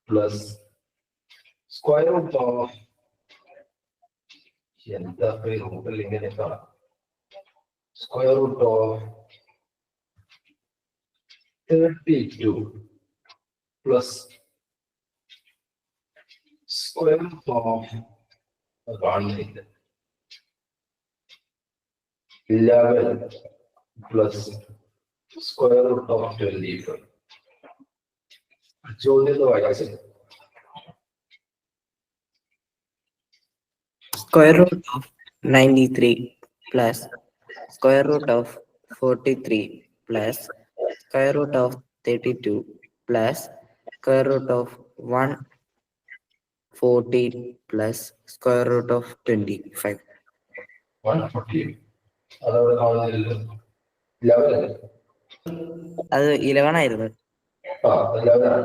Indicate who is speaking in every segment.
Speaker 1: plus square root of square root of 32 plus square root of 11 plus square root of 25.
Speaker 2: Square root of 93 plus square root of 43 plus square root of 32 plus square root of 114 plus square root of 25.
Speaker 1: 140. അതവിടെ കാണുന്നില്ല 11.
Speaker 2: അത് 11 ആയിരുന്നു.
Speaker 1: 11 ആണ്.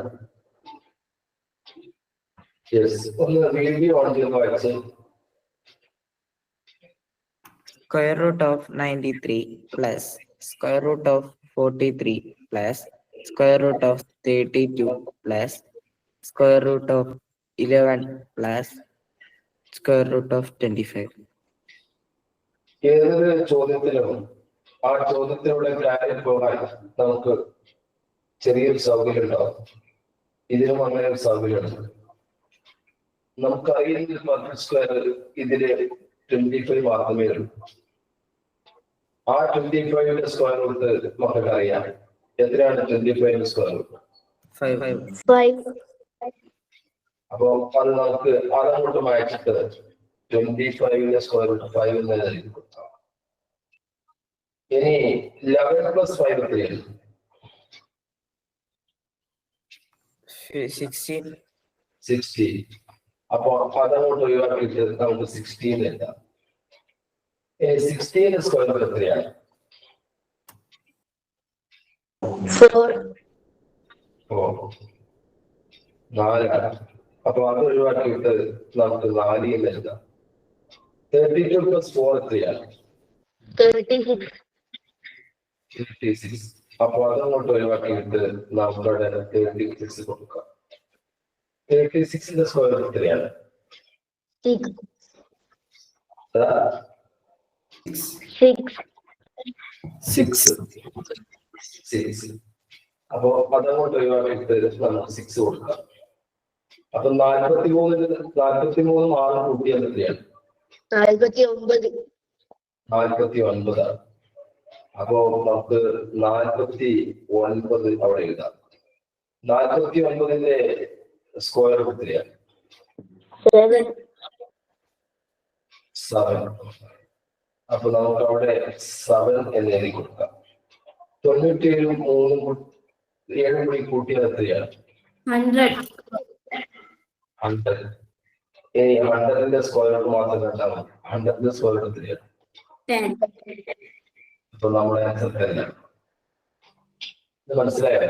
Speaker 1: Yes, ഒന്ന് video on ചെയ്ത് വായിച്ച്.
Speaker 2: Square root of 93 plus square root of 43 plus square root of 32 plus square root of 11 plus square root of 25.
Speaker 1: ഏതൊരു ചോദ്യത്തിലും ആ ചോദ്യത്തിലൂടെ കാര്യം പോകാൻ നമുക്ക് ചെറിയൊരു സൗകര്യം ഉണ്ടാവും. ഇതിനും അങ്ങനെ ഒരു സൗകര്യമുണ്ട്. നമുക്കറിയുന്ന സ്ക്വയർ ഇതില് 25 മാത്രമേ ഉള്ളൂ. ആ 25ന്റെ സ്ക്വയർ റൂട്ട് നമുക്ക് അറിയാം. എത്രയാണ് 25ന്റെ സ്ക്വയർ റൂട്ട്?
Speaker 2: 5.
Speaker 1: അപ്പൊ അത് നമുക്ക് അതങ്ങോട്ട് മാറ്റിട്ട് 25ന്റെ സ്ക്വയർ റൂട്ട് 5 എന്നതായിരിക്കും. ഇനി 11 plus 5 എത്രയാണ്? 16. അപ്പൊ അതങ്ങോട്ട് ഒഴിവാക്കിയിട്ട് നമുക്ക് 16 എഴുതാം. 16 സ്ക്വയർ റൂട്ട് എത്രയാണ്?
Speaker 2: 4.
Speaker 1: 4. അപ്പൊ അത് ഒഴിവാക്കിയിട്ട് നമുക്ക് 4 എന്ന് എഴുതാം. 32 plus 4 എത്രയാണ്? 36. അപ്പൊ അതങ്ങോട്ട് ഒഴിവാക്കിയിട്ട് നമുക്ക് അവിടെ 36 കൊടുക്കാം. 36ന്റെ സ്ക്വയർ റൂട്ട് എത്രയാണ്? 6. അപ്പൊ അതങ്ങോട്ട് ഒഴിവാക്കിയിട്ട് നമുക്ക് 6 കൊടുക്കാം. അപ്പൊ 43 6 കൂട്ടിയാൽ എത്രയാണ്? 49. അപ്പോ നമുക്ക് 49 അവിടെ എഴുതാം. 49ന്റെ സ്ക്വയർ റൂട്ട് എത്രയാണ്? 7. അപ്പൊ നമുക്ക് അവിടെ 7 എന്ന് എഴുതി കൊടുക്കാം. 97 7 കൂടി കൂട്ടിയാൽ എത്രയാണ്? 100. ഇനി 100ന്റെ സ്ക്വയർ റൂട്ട് മാത്രം കണ്ടാൽ മതി. 100ന്റെ സ്ക്വയർ റൂട്ട് എത്രയാണ്?
Speaker 2: 10.
Speaker 1: അപ്പൊ നമ്മുടെ ആൻസർ 10 ആണ്. ഇത് മനസ്സിലായോ?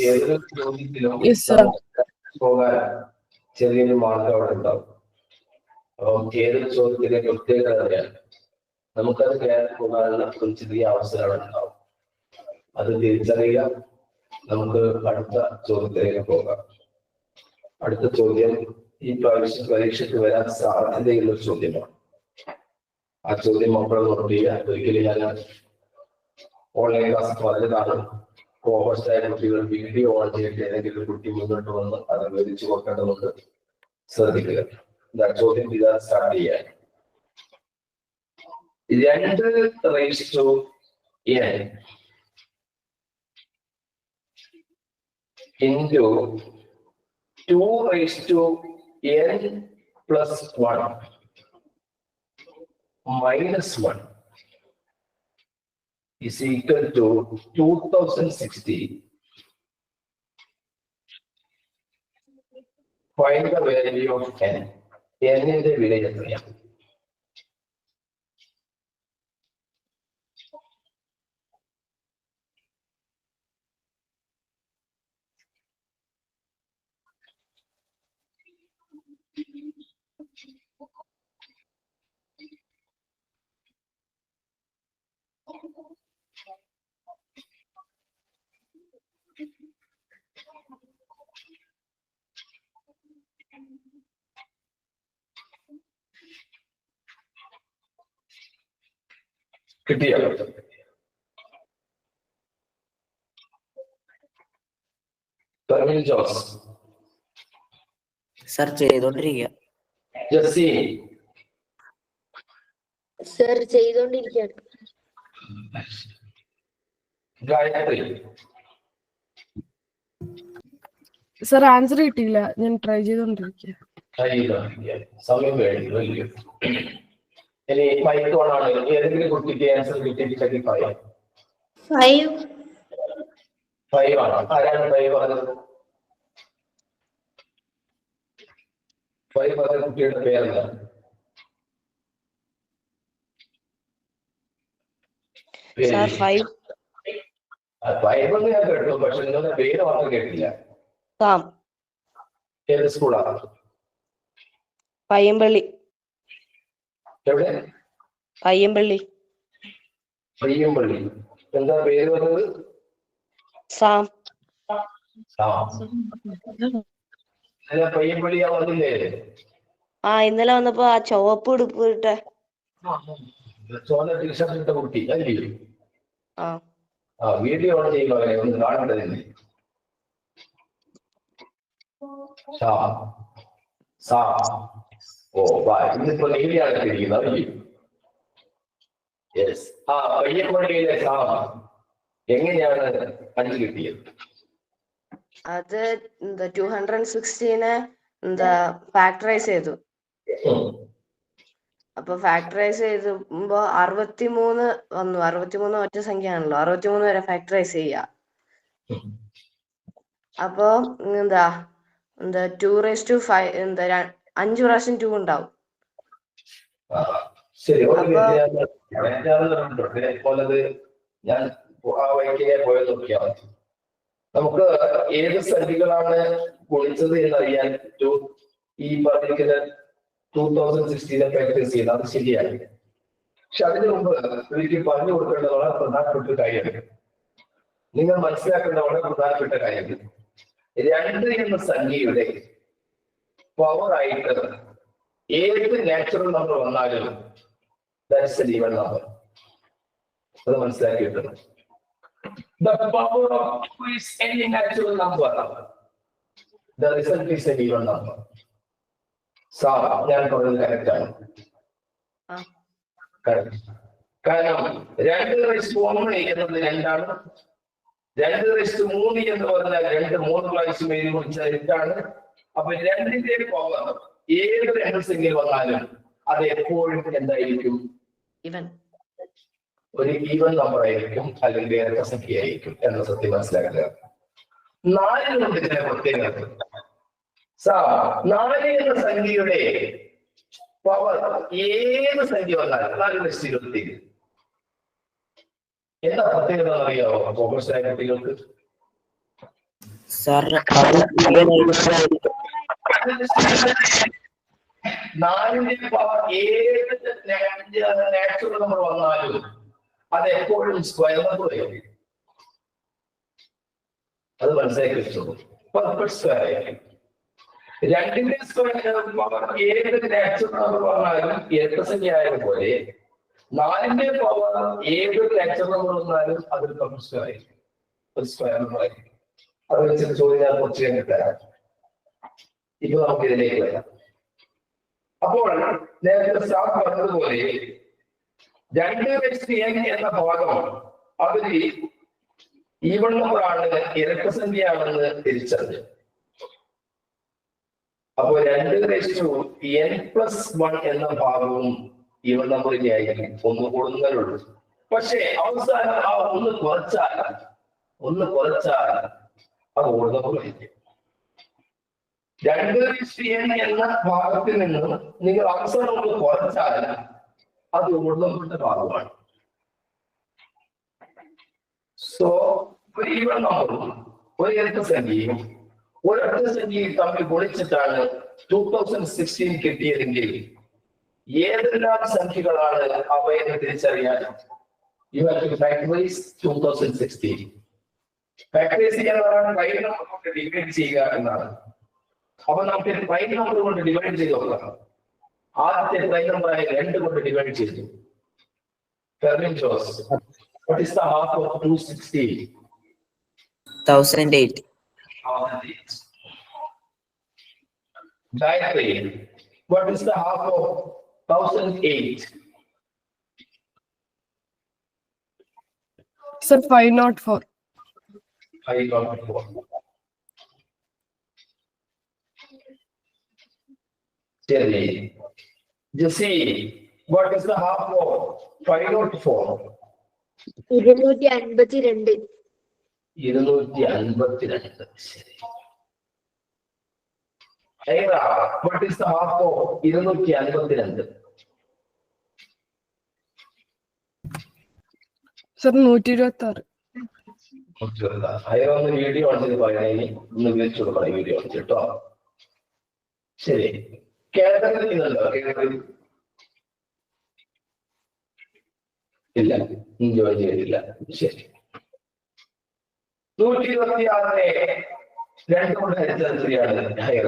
Speaker 1: ഏതൊരു ചോദ്യത്തിലും പോകാൻ ചെറിയൊരു മാർഗം അവിടെ ഉണ്ടാവും. അപ്പൊ ഏതൊരു ചോദ്യത്തിലെ പ്രത്യേകത അറിയാം. നമുക്കത് കയറി പോകാനുള്ള ഒരു ചെറിയ അവസരം ഉണ്ടാവും. അത് തിരിച്ചറിയുക. നമുക്ക് അടുത്ത ചോദ്യത്തിലേക്ക് പോകാം. അടുത്ത ചോദ്യം ഈ പരീക്ഷയ്ക്ക് വരാൻ സാധ്യതയുള്ള ഒരു ചോദ്യമാണ്. ആ ചോദ്യം മക്കൾ നോട്ട് ചെയ്യാൻ ഒരിക്കലും ഞാൻ ഓൺലൈൻ ക്ലാസ് പറഞ്ഞതാണ്. കോഹോസ്റ്റായ കുട്ടികൾ വീഡിയോ ഓൺ ചെയ്തിട്ട് ഏതെങ്കിലും ഒരു കുട്ടി മുന്നോട്ട് വന്ന് അത് വിവരിച്ചു കൊടുക്കേണ്ടതുണ്ട്. ശ്രദ്ധിക്കുക. ചോദ്യം ഇതാ സ്റ്റാർട്ട് ചെയ്യാൻ. 2n into 2n plus 1 minus 1 is equal to 2060. Find the value of n. n ന്റെ വില എത്രയാണ്? കിട്ടിയോ? ജോസ്
Speaker 2: സർ ചെയ്തോണ്ടിരിക്കുക.
Speaker 1: ജസി
Speaker 3: സർ ചെയ്തോണ്ടിരിക്കുകയാണ്.
Speaker 1: ഗായത്രി
Speaker 4: സർ ആൻസർ കിട്ടിയില്ല, ഞാൻ ട്രൈ ചെയ്തോണ്ടിരിക്കുക.
Speaker 1: സമയം കഴിഞ്ഞു. ഇനി മൈക്ക് ഓൺ ആണ്. ഏതെങ്കിലും കുട്ടിക്ക് ആൻസർ കിട്ടിയിട്ട് 5 ആണ്. ആരാണ് 5 പറഞ്ഞത്? 5 പറഞ്ഞ കുട്ടിയുടെ പേരെന്താ?
Speaker 5: Sir, 5.
Speaker 1: 5 എന്ന് ഞാൻ കേട്ടു, പക്ഷെ നിങ്ങളുടെ പേര് മാത്രം കേട്ടില്ല.
Speaker 5: Sam.
Speaker 1: ഏത് സ്കൂളാണ്?
Speaker 5: പയ്യമ്പള്ളി.
Speaker 1: എവിടെ?
Speaker 5: പയ്യമ്പള്ളി.
Speaker 1: പയ്യമ്പള്ളി. എന്താ പേര് പറഞ്ഞത്?
Speaker 5: സാം.
Speaker 1: പയ്യമ്പള്ളിയാ വന്നില്ലേ?
Speaker 5: ഇന്നലെ വന്നപ്പോ ആ ചുവപ്പ് ഉടുപ്പ് ഇട്ട
Speaker 1: ചോല ടീഷർട്ട് ഇട്ട കുട്ടി അല്ലേ?
Speaker 5: ആ
Speaker 1: വീഡിയോ ഓൺ ചെയ്യുമ്പോ ഒന്ന് കാണേണ്ടതില്ലേ? ഇന്നിപ്പോ നീലിയാണ് ഇരിക്കുന്നത്. പയ്യമ്പള്ളിയിലെ എങ്ങനെയാണ് 5 കിട്ടിയത്?
Speaker 5: അത് 216 ഫാക്ടറൈസ് ചെയ്തു. അപ്പൊ ഫാക്ടറൈസ് ചെയ്തുമ്പോ 63 വന്നു. 63 ഒറ്റ സംഖ്യ ആണല്ലോ, 63 വരെ ഫാക്ടറൈസ് ചെയ്യാ. അപ്പൊ 2/5 5 പ്രാവശ്യം 2 ഉണ്ടാവും.
Speaker 1: ഞാൻ ആ വൈകിനെ പോയത് നോക്കിയാൽ മതി. നമുക്ക് ഏത് സംഖ്യകളാണ് ഗുണിച്ചത് എന്നറിയാൻ ഈ പറഞ്ഞിരിക്കുന്ന 2016 പ്രാക്ടീസ് ചെയ്യുന്നത് അത് ശരിയാണ്. പക്ഷെ അതിനു മുമ്പ് എനിക്ക് പറഞ്ഞു കൊടുക്കേണ്ട വളരെ പ്രധാനപ്പെട്ട ഒരു കാര്യമാണ്. നിങ്ങൾ മനസ്സിലാക്കേണ്ട വളരെ പ്രധാനപ്പെട്ട കാര്യമാണ്. 2 എന്ന സംഖ്യയുടെ പവർ ആയിട്ട് ഏത് നാച്ചുറൽ നമ്പർ വന്നാലും ദാറ്റ്സ് എൻ ഈവൻ നമ്പർ. അത് മനസ്സിലാക്കിയിട്ടുണ്ട്. The power of 2 is any natural number. The result is an even number. ഞാൻ പറഞ്ഞത് കറക്റ്റ് ആണ്. കാരണം 2/1 എന്നത് 2 ആണ്. 2/3 എന്ന് പറഞ്ഞാൽ 2 3 പ്രാവശ്യം എഴുതി കുറിച്ചാൽ 2 ആണ്. അപ്പൊ 2ന്റെ പവർ ഏത് 2 സംഖ്യ വന്നാലും അത് എപ്പോഴും എന്തായിരിക്കും? ഒരു ഈവൻ നമ്പർ ആയിരിക്കും, അല്ലെങ്കിൽ ഏക സംഖ്യ ആയിരിക്കും എന്ന സത്യം മനസ്സിലാക്കുക. 4 ഇതിന്റെ പ്രത്യേകത. 4 എന്ന സംഖ്യയുടെ പവർ ഏത് സംഖ്യ വന്നാലും 4/27 എന്താ പ്രത്യേകത അറിയാവോ കോമേഴ്സായ കുട്ടികൾക്ക്? നാലിന്റെ പവർ ഏത് നാച്ചുറൽ നമ്പർ വന്നാലും അത് എപ്പോഴും സ്ക്വയർ നമ്പർ ആയിരിക്കും. അത് മനസ്സിലാക്കി വെച്ചോളൂ. പെർഫെക്റ്റ് സ്ക്വയർ ആയിരിക്കും. 2ന്റെ സ്ക്വയർ പവർ ഏത് നാച്ചുറൽ നമ്പർ വന്നാലും ഇരട്ട സംഖ്യ ആയതുപോലെ 4ന്റെ പവർ ഏത് നാച്ചുറൽ നമ്പർ വന്നാലും അതൊരു പെർഫെക്റ്റ് സ്ക്വയർ ആയിരിക്കും, ഒരു സ്ക്വയർ നമ്പർ ആയിരിക്കും. അത് വെച്ചിട്ട് ചോദിച്ചാൽ കുറച്ച് കഴിഞ്ഞിട്ട് തരാം. ഇപ്പൊ നമുക്ക് ഇതിലേക്ക് വരാം. അപ്പോൾ നേരത്തെ സാർ പറഞ്ഞതുപോലെ 2/n എന്ന ഭാഗം അതിൽ ഈവൺ നമ്പർ ആണ്, ഇരട്ട സംഖ്യയാണെന്ന് തിരിച്ചറിഞ്ഞു. അപ്പൊ 2/n+1 എന്ന ഭാഗവും ഈവൺ നമ്പറിന്റെ ആയിരിക്കും. 1 കൂടുന്നതിനുള്ളൂ. പക്ഷെ അവസാനം ആ ഒന്ന് കുറച്ചാൽ അത് ഓട് നമ്പറായിരിക്കും. 2/n എന്ന ഭാഗത്തിൽ നിന്നും നിങ്ങൾ അവസാനം ഒന്ന് കുറച്ചാൽ അത് ഓട് നമ്പറിന്റെ ഭാഗമാണ്. സോ ഒരു ഈവൺ നമ്പറും ഒരു ഇരട്ട സംഖ്യയും ഒരൊറ്റ സംഖ്യയും തമ്മിൽ ഗുണിച്ചിട്ടാണ് 2016 കിട്ടിയതെങ്കിൽ ഏതെല്ലാം സംഖ്യകളാണ് അവയെന്ന് തിരിച്ചറിയാൻ you have to factorize 2016. Factorize ചെയ്യാൻ പറയുന്നത് പ്രൈം നമ്പർ കൊണ്ട് ഡിവൈഡ് ചെയ്യുക എന്നാണ്. അപ്പൊ നമുക്ക് പ്രൈം നമ്പർ കൊണ്ട് ഡിവൈഡ് ചെയ്ത് നോക്കാം. ആദ്യത്തെ പ്രൈം നമ്പറായ 2 കൊണ്ട് ഡിവൈഡ് ചെയ്തു. Fermin Joss. What is the half of 260?
Speaker 2: 1008.
Speaker 1: 1008. Gayatri. What is the half of 1008?
Speaker 4: Sir, 504.
Speaker 1: 504. Jerry. Jesse, what is the half of 504?
Speaker 3: 252.
Speaker 1: 252. ശരി. Aira, what is the half of 252?
Speaker 4: Sir, 126.
Speaker 1: അയ്യോ ഒന്ന് video ഓണിച്ചത് പറയാനി ഒന്ന് വിളിച്ചു കൊടുക്കണം video ഓണിച്ച് കേട്ടോ. ശരി. കേരളത്തിൽ കേരളത്തിൽ ഇല്ല, ജോയിൻ ചെയ്തില്ല. ശരി. 126 2 കൊണ്ട് ഹരിച്ചാൽ ശരിയാണ്. ഹൈറ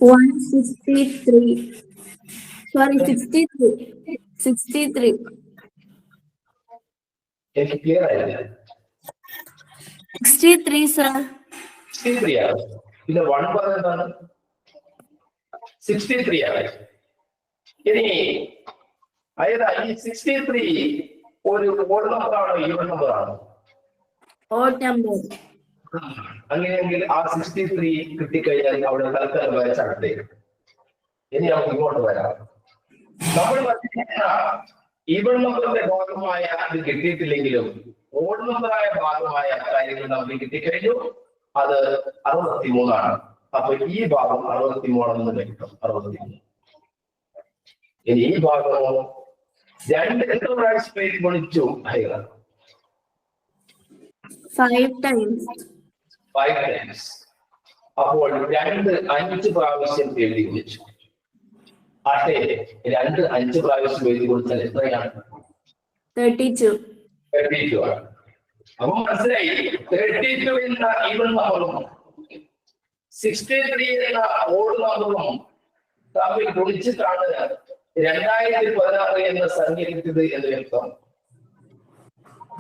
Speaker 6: 163. Sorry, 63.
Speaker 1: എനിക്ക് ക്ലിയർ ആയില്ല.
Speaker 6: 63, sir.
Speaker 1: 63 ആണ്. പിന്നെ 1 പറഞ്ഞതാണ് 63 ആണ്. ഇനി അതായത് ഈ 63 ഒരു ഓഡ് നമ്പറാണോ ഈവൻ നമ്പറാണോ?
Speaker 6: Odd number.
Speaker 1: അങ്ങനെയെങ്കിൽ ആ 63 കിട്ടിക്കഴിഞ്ഞാൽ അവിടെ തൽക്കാലം വരച്ചടത്തേക്ക്. ഇനി നമുക്ക് ഇങ്ങോട്ട് വരാം. നമ്മൾ ഈവൻ നമ്പറിന്റെ ഭാഗമായ അത് കിട്ടിയിട്ടില്ലെങ്കിലും ഓഡ് നമ്പറായ ഭാഗമായ കാര്യങ്ങൾ നമുക്ക് കിട്ടിക്കഴിഞ്ഞു. അത് 63 അപ്പൊ ഈ ഭാഗം 63 കിട്ടും. 63. ഇനി ഈ ഭാഗമോ 2 എത്ര പ്രാവശ്യം ഗുണിച്ചു?
Speaker 6: 5 times.
Speaker 1: 5 times. അപ്പോൾ 2 5 പ്രാവശ്യം എഴുതി ഗുണിച്ചു. പക്ഷേ 2 5 പ്രാവശ്യം എഴുതി കൊടുത്താൽ എത്രയാണ്?
Speaker 6: 32.
Speaker 1: 32 ആണ്. അപ്പൊ മനസ്സിലായി 32 എന്ന ഈവൻ നമ്പറും 63 എന്ന ഓഡ് നമ്പറും തമ്മിൽ ഗുണിച്ചിട്ടാണ് 2016 എന്ന സംഖ്യ കിട്ടിയത് എന്ന് വ്യക്തം.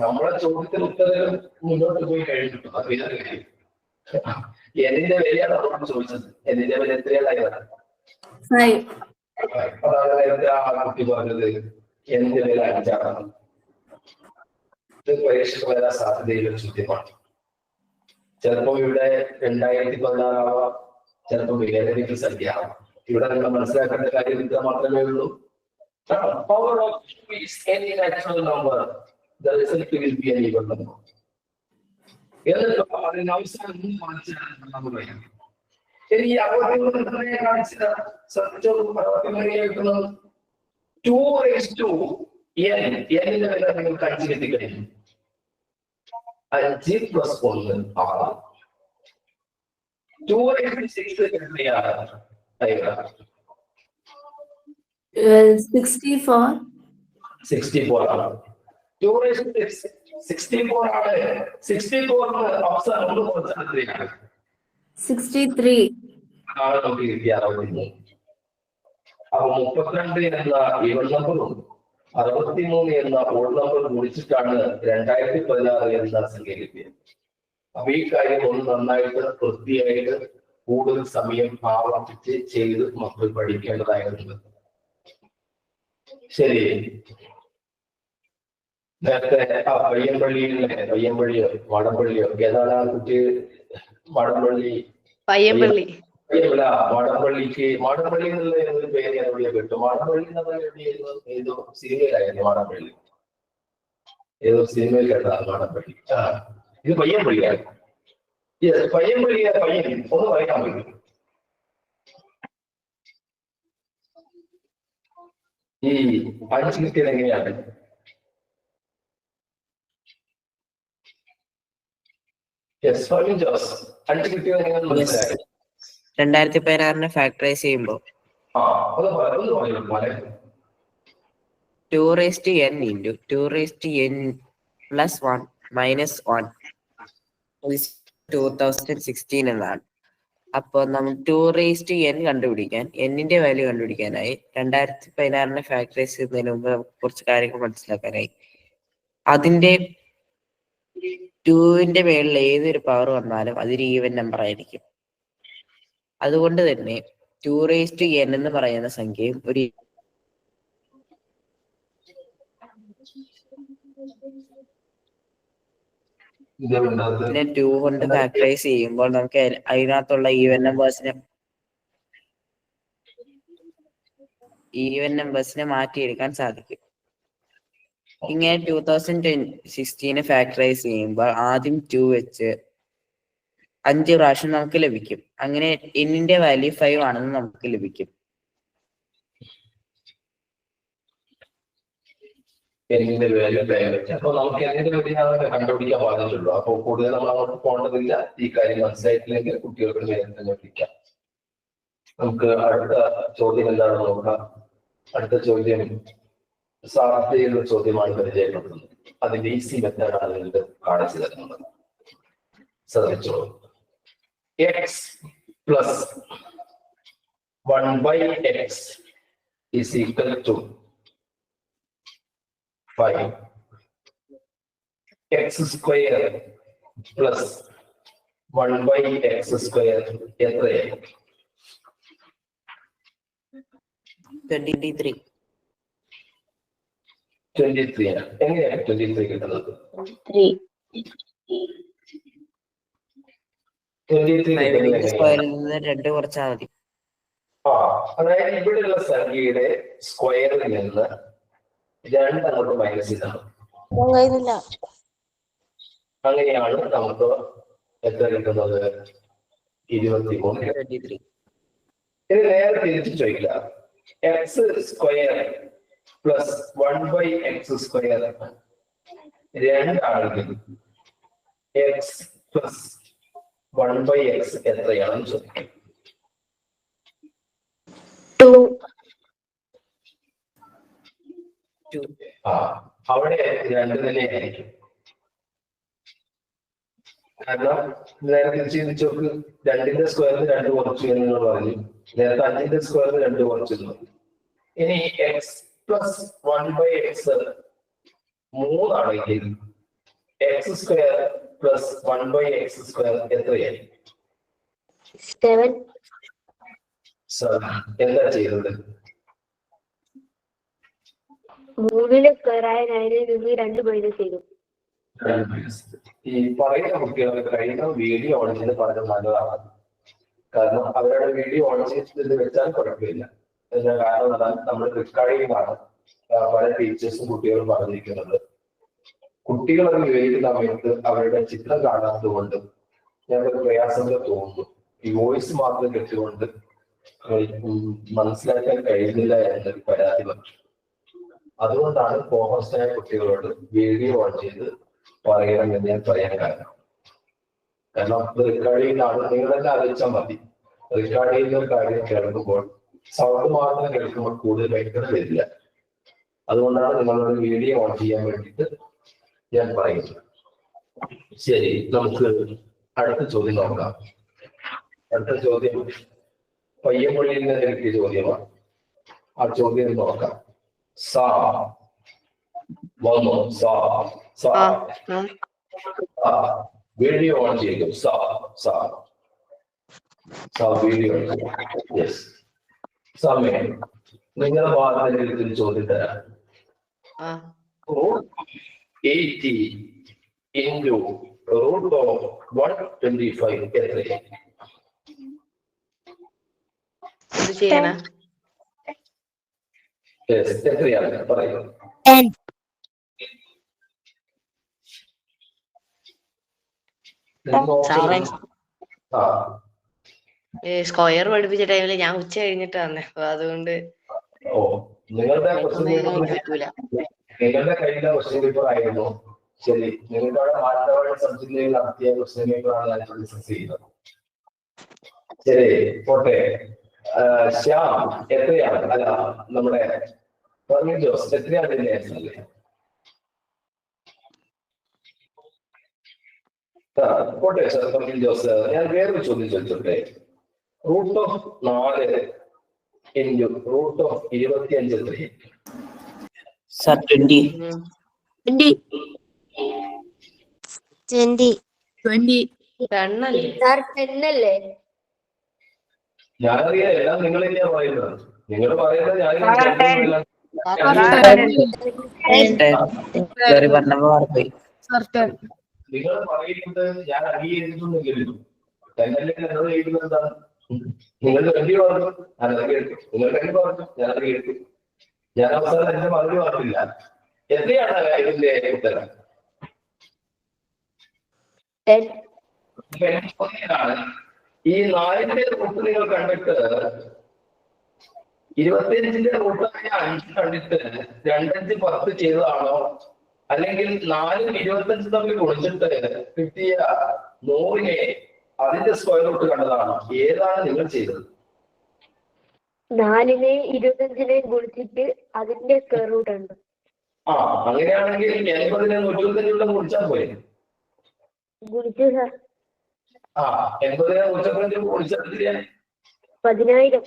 Speaker 1: നമ്മളെ ചോദ്യത്തിന് ഉത്തരം മുന്നോട്ട് പോയി കഴിഞ്ഞു. അത് വേറെ കാര്യം. എന്നിന്റെ വിലയാണ് നമ്മളോട് ചോദിച്ചത്. എന്നിന്റെ വില എത്രയാണ്?
Speaker 6: 5.
Speaker 1: അതാണ് നേരത്തെ ആ കുട്ടി പറഞ്ഞത് എന്നിന്റെ വില 5 ആണ്. ഇത് പരീക്ഷയ്ക്ക് വരാൻ സാധ്യതയുള്ള ചോദ്യമാണ്. ചിലപ്പോ ഇവിടെ 2016 ആവാം, ചിലപ്പോ വേറെ സംഖ്യ ആവാം. ഇവിടെ നിങ്ങൾ മനസ്സിലാക്കേണ്ട കാര്യം ഇത്ര മാത്രമേ ഉള്ളൂ. Power of 2 is any natural number. The result will be an even number. എന്നിട്ടോ അതിന് അവസാനം മനസ്സിലാക്കാൻ പറയാം. ഇനി 63 കാണിച്ചത് സത്യവും 2 raised to n. എന്നിന്റെ വില നിങ്ങൾക്ക് 5 കിട്ടിക്കഴിഞ്ഞു. 5 plus 1 6. 2 raised to 6 എത്രയാണ്?
Speaker 6: 64.
Speaker 1: 64 ആണ്. 2 raised to 64 ആണ്. 64 അവസാനം ഒന്ന് കുറച്ചാൽ എത്രയാണ്?
Speaker 6: 63.
Speaker 1: അതാണ് നമുക്ക് കിട്ടിയ 63. അപ്പൊ 32 എന്ന ഈവൻ നമ്പറും 63 എന്ന ഓഡ് നമ്പർ കുടിച്ചിട്ടാണ് 2016 എന്ന സംഖ്യ കിട്ടിയത്. അപ്പൊ ഈ കാര്യം ഒന്ന് നന്നായിട്ട് വൃത്തിയായിട്ട് കൂടുതൽ സമയം ആവർത്തിച്ച് ചെയ്ത് മക്കൾ പഠിക്കേണ്ടതായിട്ടുണ്ട്. ശരി. നേരത്തെ പയ്യമ്പള്ളിയോ മാടമ്പള്ളിയോ ഏതാണ് ആ കുട്ടി?
Speaker 5: പയ്യമ്പള്ളി
Speaker 1: മാടമ്പള്ളി എന്നുള്ള ഒരു പേര് ഞാൻ ഇവിടെ കേട്ടു. മാടമ്പള്ളി ഏതോ സിനിമയിലായിരുന്നു. മാടമ്പള്ളി ഏതോ സിനിമയിൽ കേട്ടതാണ് മാടമ്പള്ളി. ഇത് പയ്യമ്പള്ളിയാണ്. പയ്യമ്പള്ളിയെ പയ്യൻ ഒന്ന് പറയാൻ പറ്റും. ഈ 5 കിട്ടിയത് എങ്ങനെയാണ്? ജോസ് 5 കിട്ടിയത് എങ്ങനെയാണെന്ന് മനസ്സിലായി?
Speaker 2: 2016 ഫാക്ടറൈസ് ചെയ്യുമ്പോൾ 2 raised to n into 2 raised to n plus 1 minus 1 is 2016 എന്നാണ്. അപ്പൊ നമ്മൾ 2n കണ്ടുപിടിക്കാൻ n-ന്റെ വാല്യൂ കണ്ടുപിടിക്കാനായി 2016 ഫാക്ടറൈസ് ചെയ്യുന്നതിന് മുമ്പ് നമുക്ക് കുറച്ച് കാര്യങ്ങൾ മനസ്സിലാക്കാനായി അതിന്റെ 2ന്റെ മേളിൽ ഏതൊരു പവർ വന്നാലും അതൊരു ഈവൻ നമ്പർ ആയിരിക്കും. അതുകൊണ്ട് തന്നെ 2n എന്ന് പറയുന്ന സംഖ്യയും ഒരു
Speaker 1: ഇതിലുണ്ടാകുന്നത്
Speaker 2: 2 കൊണ്ട് ഫാക്ടറൈസ് ചെയ്യുമ്പോൾ നമുക്ക് അതിനകത്തുള്ള ഈവൻ നമ്പേഴ്സിനെ മാറ്റിയെടുക്കാൻ സാധിക്കും. ഇങ്ങനെ 2016 ഫാക്ടറൈസ് ചെയ്യുമ്പോൾ ആദ്യം 2 വെച്ച് 5 പ്രാവശ്യം നമുക്ക് ലഭിക്കും. അങ്ങനെ n-ന്റെ വാല്യൂ 5 ആണെന്ന് നമുക്ക് ലഭിക്കും.
Speaker 1: n-ന്റെ വാല്യൂ 5. അപ്പൊ നമുക്ക് n-ന്റെ വാല്യൂ കണ്ടുപിടിക്കാൻ പാടില്ലല്ലോ. അപ്പൊ കൂടുതൽ നമ്മൾ അങ്ങോട്ട് പോകേണ്ടതില്ല. ഈ കാര്യം മനസ്സിലായിട്ടില്ലെങ്കിൽ കുട്ടികൾക്ക് വേഗം തന്നെ വിളിക്കാം. നമുക്ക് അടുത്ത ചോദ്യം എന്താണെന്ന് നോക്കാം. അടുത്ത ചോദ്യം സാധ്യതയുള്ള ചോദ്യമാണ് പരിചയപ്പെടുത്തുന്നത്. അതിന്റെ ഈസി മെത്തേഡാണ് നിങ്ങൾക്ക് കാണിച്ചു തരുന്നത്. ശ്രദ്ധിച്ചോളൂ. x plus 1/x is equal to 5. x square plus 1/x square എത്രയായി?
Speaker 2: 23.
Speaker 1: 23 ആണ്. എങ്ങനെയാണ് 23 കിട്ടുന്നത്? 23
Speaker 2: സ്ക്വയറിൽ നിന്ന് 2 കുറച്ചാൽ മതി.
Speaker 1: അതായത് ഇവിടെയുള്ള സംഖ്യയുടെ സ്ക്വയറിൽ നിന്ന് 2 അങ്ങോട്ട് മൈനസ് ചെയ്താണ്. അങ്ങനെയാണ് നമുക്ക് എത്ര കിട്ടുന്നത്? 23. ഇത് നേരെ തിരിച്ച് ചോദിക്കുക. x square plus 1/x square 2 ആണെങ്കിൽ x പ്ലസ് 1/x എത്രയാണെന്ന് ചോദിക്കും.
Speaker 3: 2.
Speaker 1: അവിടെ 2 തന്നെയായിരിക്കും. കാരണം നേരെ തിരിച്ച് ചിന്തിച്ച് നോക്ക്. 2ന്റെ സ്ക്വയറിന് 2 കുറച്ചു എന്ന് പറഞ്ഞു. നേരത്തെ 5ന്റെ സ്ക്വയറിന് 2 കുറച്ചിരുന്നു. ഇനി x പ്ലസ് 1/x 3 ആണെങ്കിൽ x square plus 1/x square എത്രയായി?
Speaker 3: 7.
Speaker 1: എന്താ ചെയ്തത്?
Speaker 3: 3 സ്ക്വയറായ 9 നിന്ന് 2 മൈനസ് ചെയ്തു.
Speaker 1: ഈ പറയുന്ന കുട്ടികൾക്ക് കഴിഞ്ഞ വീഡിയോ ഓൺ ചെയ്ത് പറഞ്ഞത് നല്ലതാണ്. കാരണം അവരുടെ വീഡിയോ ഓൺ ചെയ്ത് വെച്ചാൽ കുഴപ്പമില്ല. ഇതിന്റെ കാരണം നമ്മൾ റെക്കോർഡിംഗാണ് പല ടീച്ചേഴ്സും കുട്ടികളും പറഞ്ഞിരിക്കുന്നത്. കുട്ടികൾ അത് വിവരിക്കുന്ന സമയത്ത് അവരുടെ ചിത്രം കാണാത്തത് കൊണ്ട് ഞങ്ങൾക്ക് പ്രയാസങ്ങൾ തോന്നുന്നു. ഈ വോയിസ് മാത്രം കേട്ടുകൊണ്ട് മനസ്സിലാക്കാൻ കഴിയുന്നില്ല എന്നൊരു പരാതി വന്നു. അതുകൊണ്ടാണ് ഫോക്കസ്ഡായ കുട്ടികളോട് വീഡിയോ ഓൺ ചെയ്ത് പറയണമെന്ന് ഞാൻ പറയാൻ കാരണം റെക്കോർഡ് ചെയ്യുന്നതാണ്. നിങ്ങൾ തന്നെ അറിയിച്ചാൽ മതി. റെക്കോർഡ് ചെയ്യുന്ന ഒരു കാര്യം കേൾക്കുമ്പോൾ സൗണ്ട് മാത്രം കേൾക്കുമ്പോൾ കൂടുതൽ വ്യക്തത വരില്ല. അതുകൊണ്ടാണ് നിങ്ങളോട് വീഡിയോ ഓൺ ചെയ്യാൻ വേണ്ടിയിട്ട് ഞാൻ പറയുന്നത്. ശരി, നമുക്ക് അടുത്ത ചോദ്യം നോക്കാം. അടുത്ത ചോദ്യം പയ്യമ്പള്ളിയിൽ നിന്ന് കിട്ടിയ ചോദ്യമാണ്. ആ ചോദ്യം നോക്കാം. സാ വന്നോ? വീഡിയോ ഓൺ ചെയ്തു. വീഡിയോ. യെസ്. സമയം നിങ്ങളുടെ ഭാഗത്തിൽ ചോദ്യം തരാം. 80 into root of 125 എത്രയാണ്?
Speaker 5: ഇത് ചെയ്യണ
Speaker 1: എത്രയാണ് പറയുന്നത്?
Speaker 3: 10.
Speaker 5: സ്ക്വയർ പഠിപ്പിച്ച ടൈമില് ഞാൻ ഉച്ച കഴിഞ്ഞിട്ട് വന്നേ. അപ്പൊ അതുകൊണ്ട്
Speaker 1: നിങ്ങളുടെ
Speaker 5: പറ്റൂല.
Speaker 1: നിങ്ങളുടെ കയ്യിലെ ക്വസ്റ്റ്യൻ പേപ്പർ ആയിരുന്നു. ശരി, നിങ്ങളുടെ അവിടെ മാനന്തവാടി സബ്ജക്റ്റിൽ നടത്തിയ ക്വസ്റ്റ്യൻ പേപ്പറാണ് ഞാൻ ഡിസ്കസ് ചെയ്യുന്നത്. ശരി, പോട്ടെ. ശ്യാം എത്രയാണ്? അല്ല, നമ്മുടെ ഫെർമിൻ ജോസ് എത്രയാണ് ഇതിന്റെ ആൻസർ? പോട്ടെ സാർ, ഫെർമിൻ ജോസ്. ഞാൻ വേറൊരു ചോദ്യം ചോദിച്ചോട്ടെ. Root of 4 into root of 25 എത്രയും
Speaker 2: Sir, 20.
Speaker 3: 20
Speaker 5: 10
Speaker 3: സാർ 10 അല്ലേ?
Speaker 1: ഞാനറിയാം എല്ലാം നിങ്ങൾ തന്നെയാ പറയുന്നത്. നിങ്ങൾ പറയുന്നത് ഞാൻ
Speaker 2: Sorry, പറഞ്ഞപ്പോ മറന്നുപോയി.
Speaker 4: സർ 10.
Speaker 1: നിങ്ങൾ പറയുന്നത് ഞാൻ അംഗീകരിച്ചിട്ടൊന്നുമില്ലല്ലോ. തന്നെ എന്നോട് എഴുതുന്നത് എന്താണ്? നിങ്ങൾ 20 പറഞ്ഞു, ഞാനത് കേട്ടു. നിങ്ങൾ 20 പറഞ്ഞു, ഞാനത് കേട്ടു. ഞാൻ അവസാനം എന്റെ മറുപടി പറഞ്ഞില്ല. എത്രയാണ് ഇതിന്റെ ഉത്തരം?
Speaker 3: 10.
Speaker 1: ഈ 4ന്റെ റൂട്ട് നിങ്ങൾ കണ്ടിട്ട് 25ന്റെ റൂട്ടായ 5 കണ്ടിട്ട് 2 5 10 ചെയ്തതാണോ, അല്ലെങ്കിൽ 4 25 തമ്മിൽ കുറിച്ചിട്ട് കിട്ടിയ 100നെ അതിന്റെ സ്ക്വയർ റൂട്ട് കണ്ടതാണോ? ഏതാണ് നിങ്ങൾ ചെയ്തത്?
Speaker 3: 4നെ 25നെ ഗുണിച്ചിട്ട് അതിന്റെ സ്ക്വയർ റൂട്ട് ഉണ്ട്.
Speaker 1: അങ്ങനെയാണെങ്കിൽ 80നെ 125 കുറിച്ചാൽ പോയി.
Speaker 3: ഗുണിച്ചു സാർ.
Speaker 1: 80നെ 125 കുറിച്ചാൽ
Speaker 3: 10,000.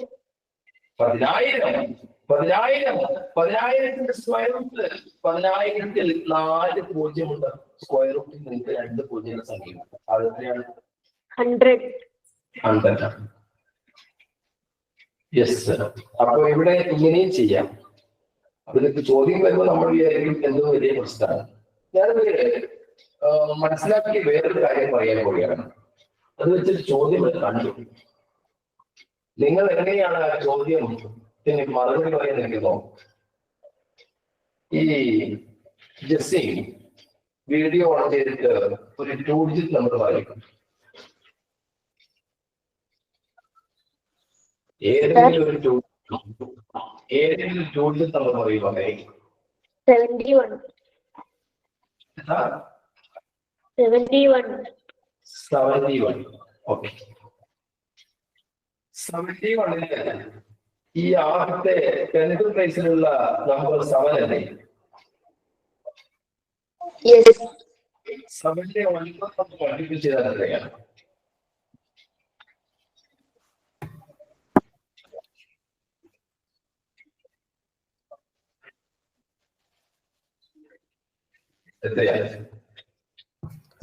Speaker 1: 10,000ത്തിന്റെ സ്ക്വയർ റൂട്ട് 10,000ൽ 4 പൂജ്യമുണ്ട്. സ്ക്വയർ റൂട്ടിൽ നിങ്ങൾക്ക് 2 പൂജ്യങ്ങളുടെ സംഖ്യയുണ്ട്. അതെത്രയാണ്?
Speaker 3: 100.
Speaker 1: 100. യെസ്. അപ്പൊ ഇവിടെ ഇങ്ങനെയും ചെയ്യാം. അതിലേക്ക് ചോദ്യം വരുമ്പോൾ നമ്മൾ വിചാരിക്കും എന്തോ വലിയ പ്രശ്നമാണ്. ഞാനത് മനസ്സിലാക്കി വേറൊരു കാര്യം പറയാൻ പോവുകയാണ്. അത് വെച്ചിട്ട് ചോദ്യം കണ്ടു. നിങ്ങൾ എങ്ങനെയാണ് ആ ചോദ്യത്തിന് മറുപടി പറയാൻ നിൽക്കുന്നോ? ഈ ജസ്സി വീഡിയോ ഓൺ ചെയ്തിട്ട് ഒരു 2 ഡിജിറ്റ് നമ്പർ പറയും. ഏതെങ്കിലും ഒരു 2 ഡിജിറ്റ് നമ്പർ പറയുമോ?
Speaker 3: 71.
Speaker 1: 71. ഓക്കെ. 71ന് ഈ ആദ്യത്തെ 10th പ്ലേസിലുള്ള നമ്പർ 7 അല്ലേ? 7നെ 9 മൾട്ടിപ്ലൈ ചെയ്താൽ എത്രയാണ്? എത്രയാണ്?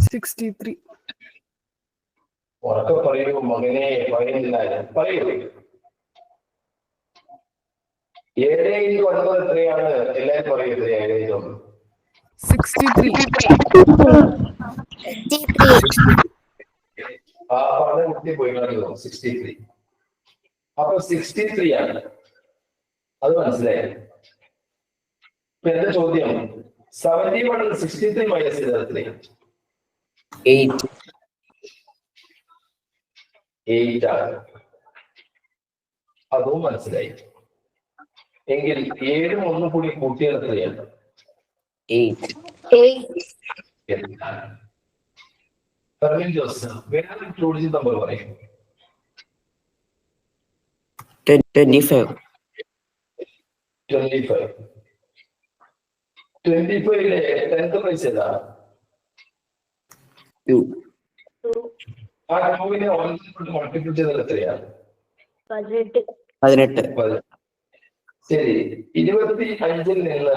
Speaker 4: 63.
Speaker 1: ഉറക്കെ പറയൂ മകനെ, പറയുന്നില്ല. പറയൂ. 7 × 9 എത്രയാണ്? എല്ലാവരും പറയുന്നത് 7 × 9.
Speaker 4: 63.
Speaker 1: പറഞ്ഞ കുട്ടി പോയി കളഞ്ഞു. 63. അപ്പൊ 63 ആണ്. അത് മനസ്സിലായി. ഇപ്പൊ എന്റെ ചോദ്യം 71 63 മൈനസ് ചെയ്താൽ എത്രയാണ്?
Speaker 2: 8.
Speaker 1: 8 ആണ്. അതും മനസ്സിലായി. എങ്കിൽ 7 1 കൂടി കൂട്ടിയാൽ എത്രയാണ്?
Speaker 2: 8.
Speaker 1: ജോസഫ് വേറെ 2 ഡിജിറ്റ് നമ്പർ പറയും.
Speaker 2: 25.
Speaker 1: 25ലെ 10th പ്ലേസ് ഏതാണ്?
Speaker 2: 2.
Speaker 1: ആ 2നെ 9 കൊണ്ട് മൾട്ടിപ്ലൈ ചെയ്താൽ എത്രയാണ്?
Speaker 2: 18.
Speaker 1: ശരി. 25ൽ നിന്ന്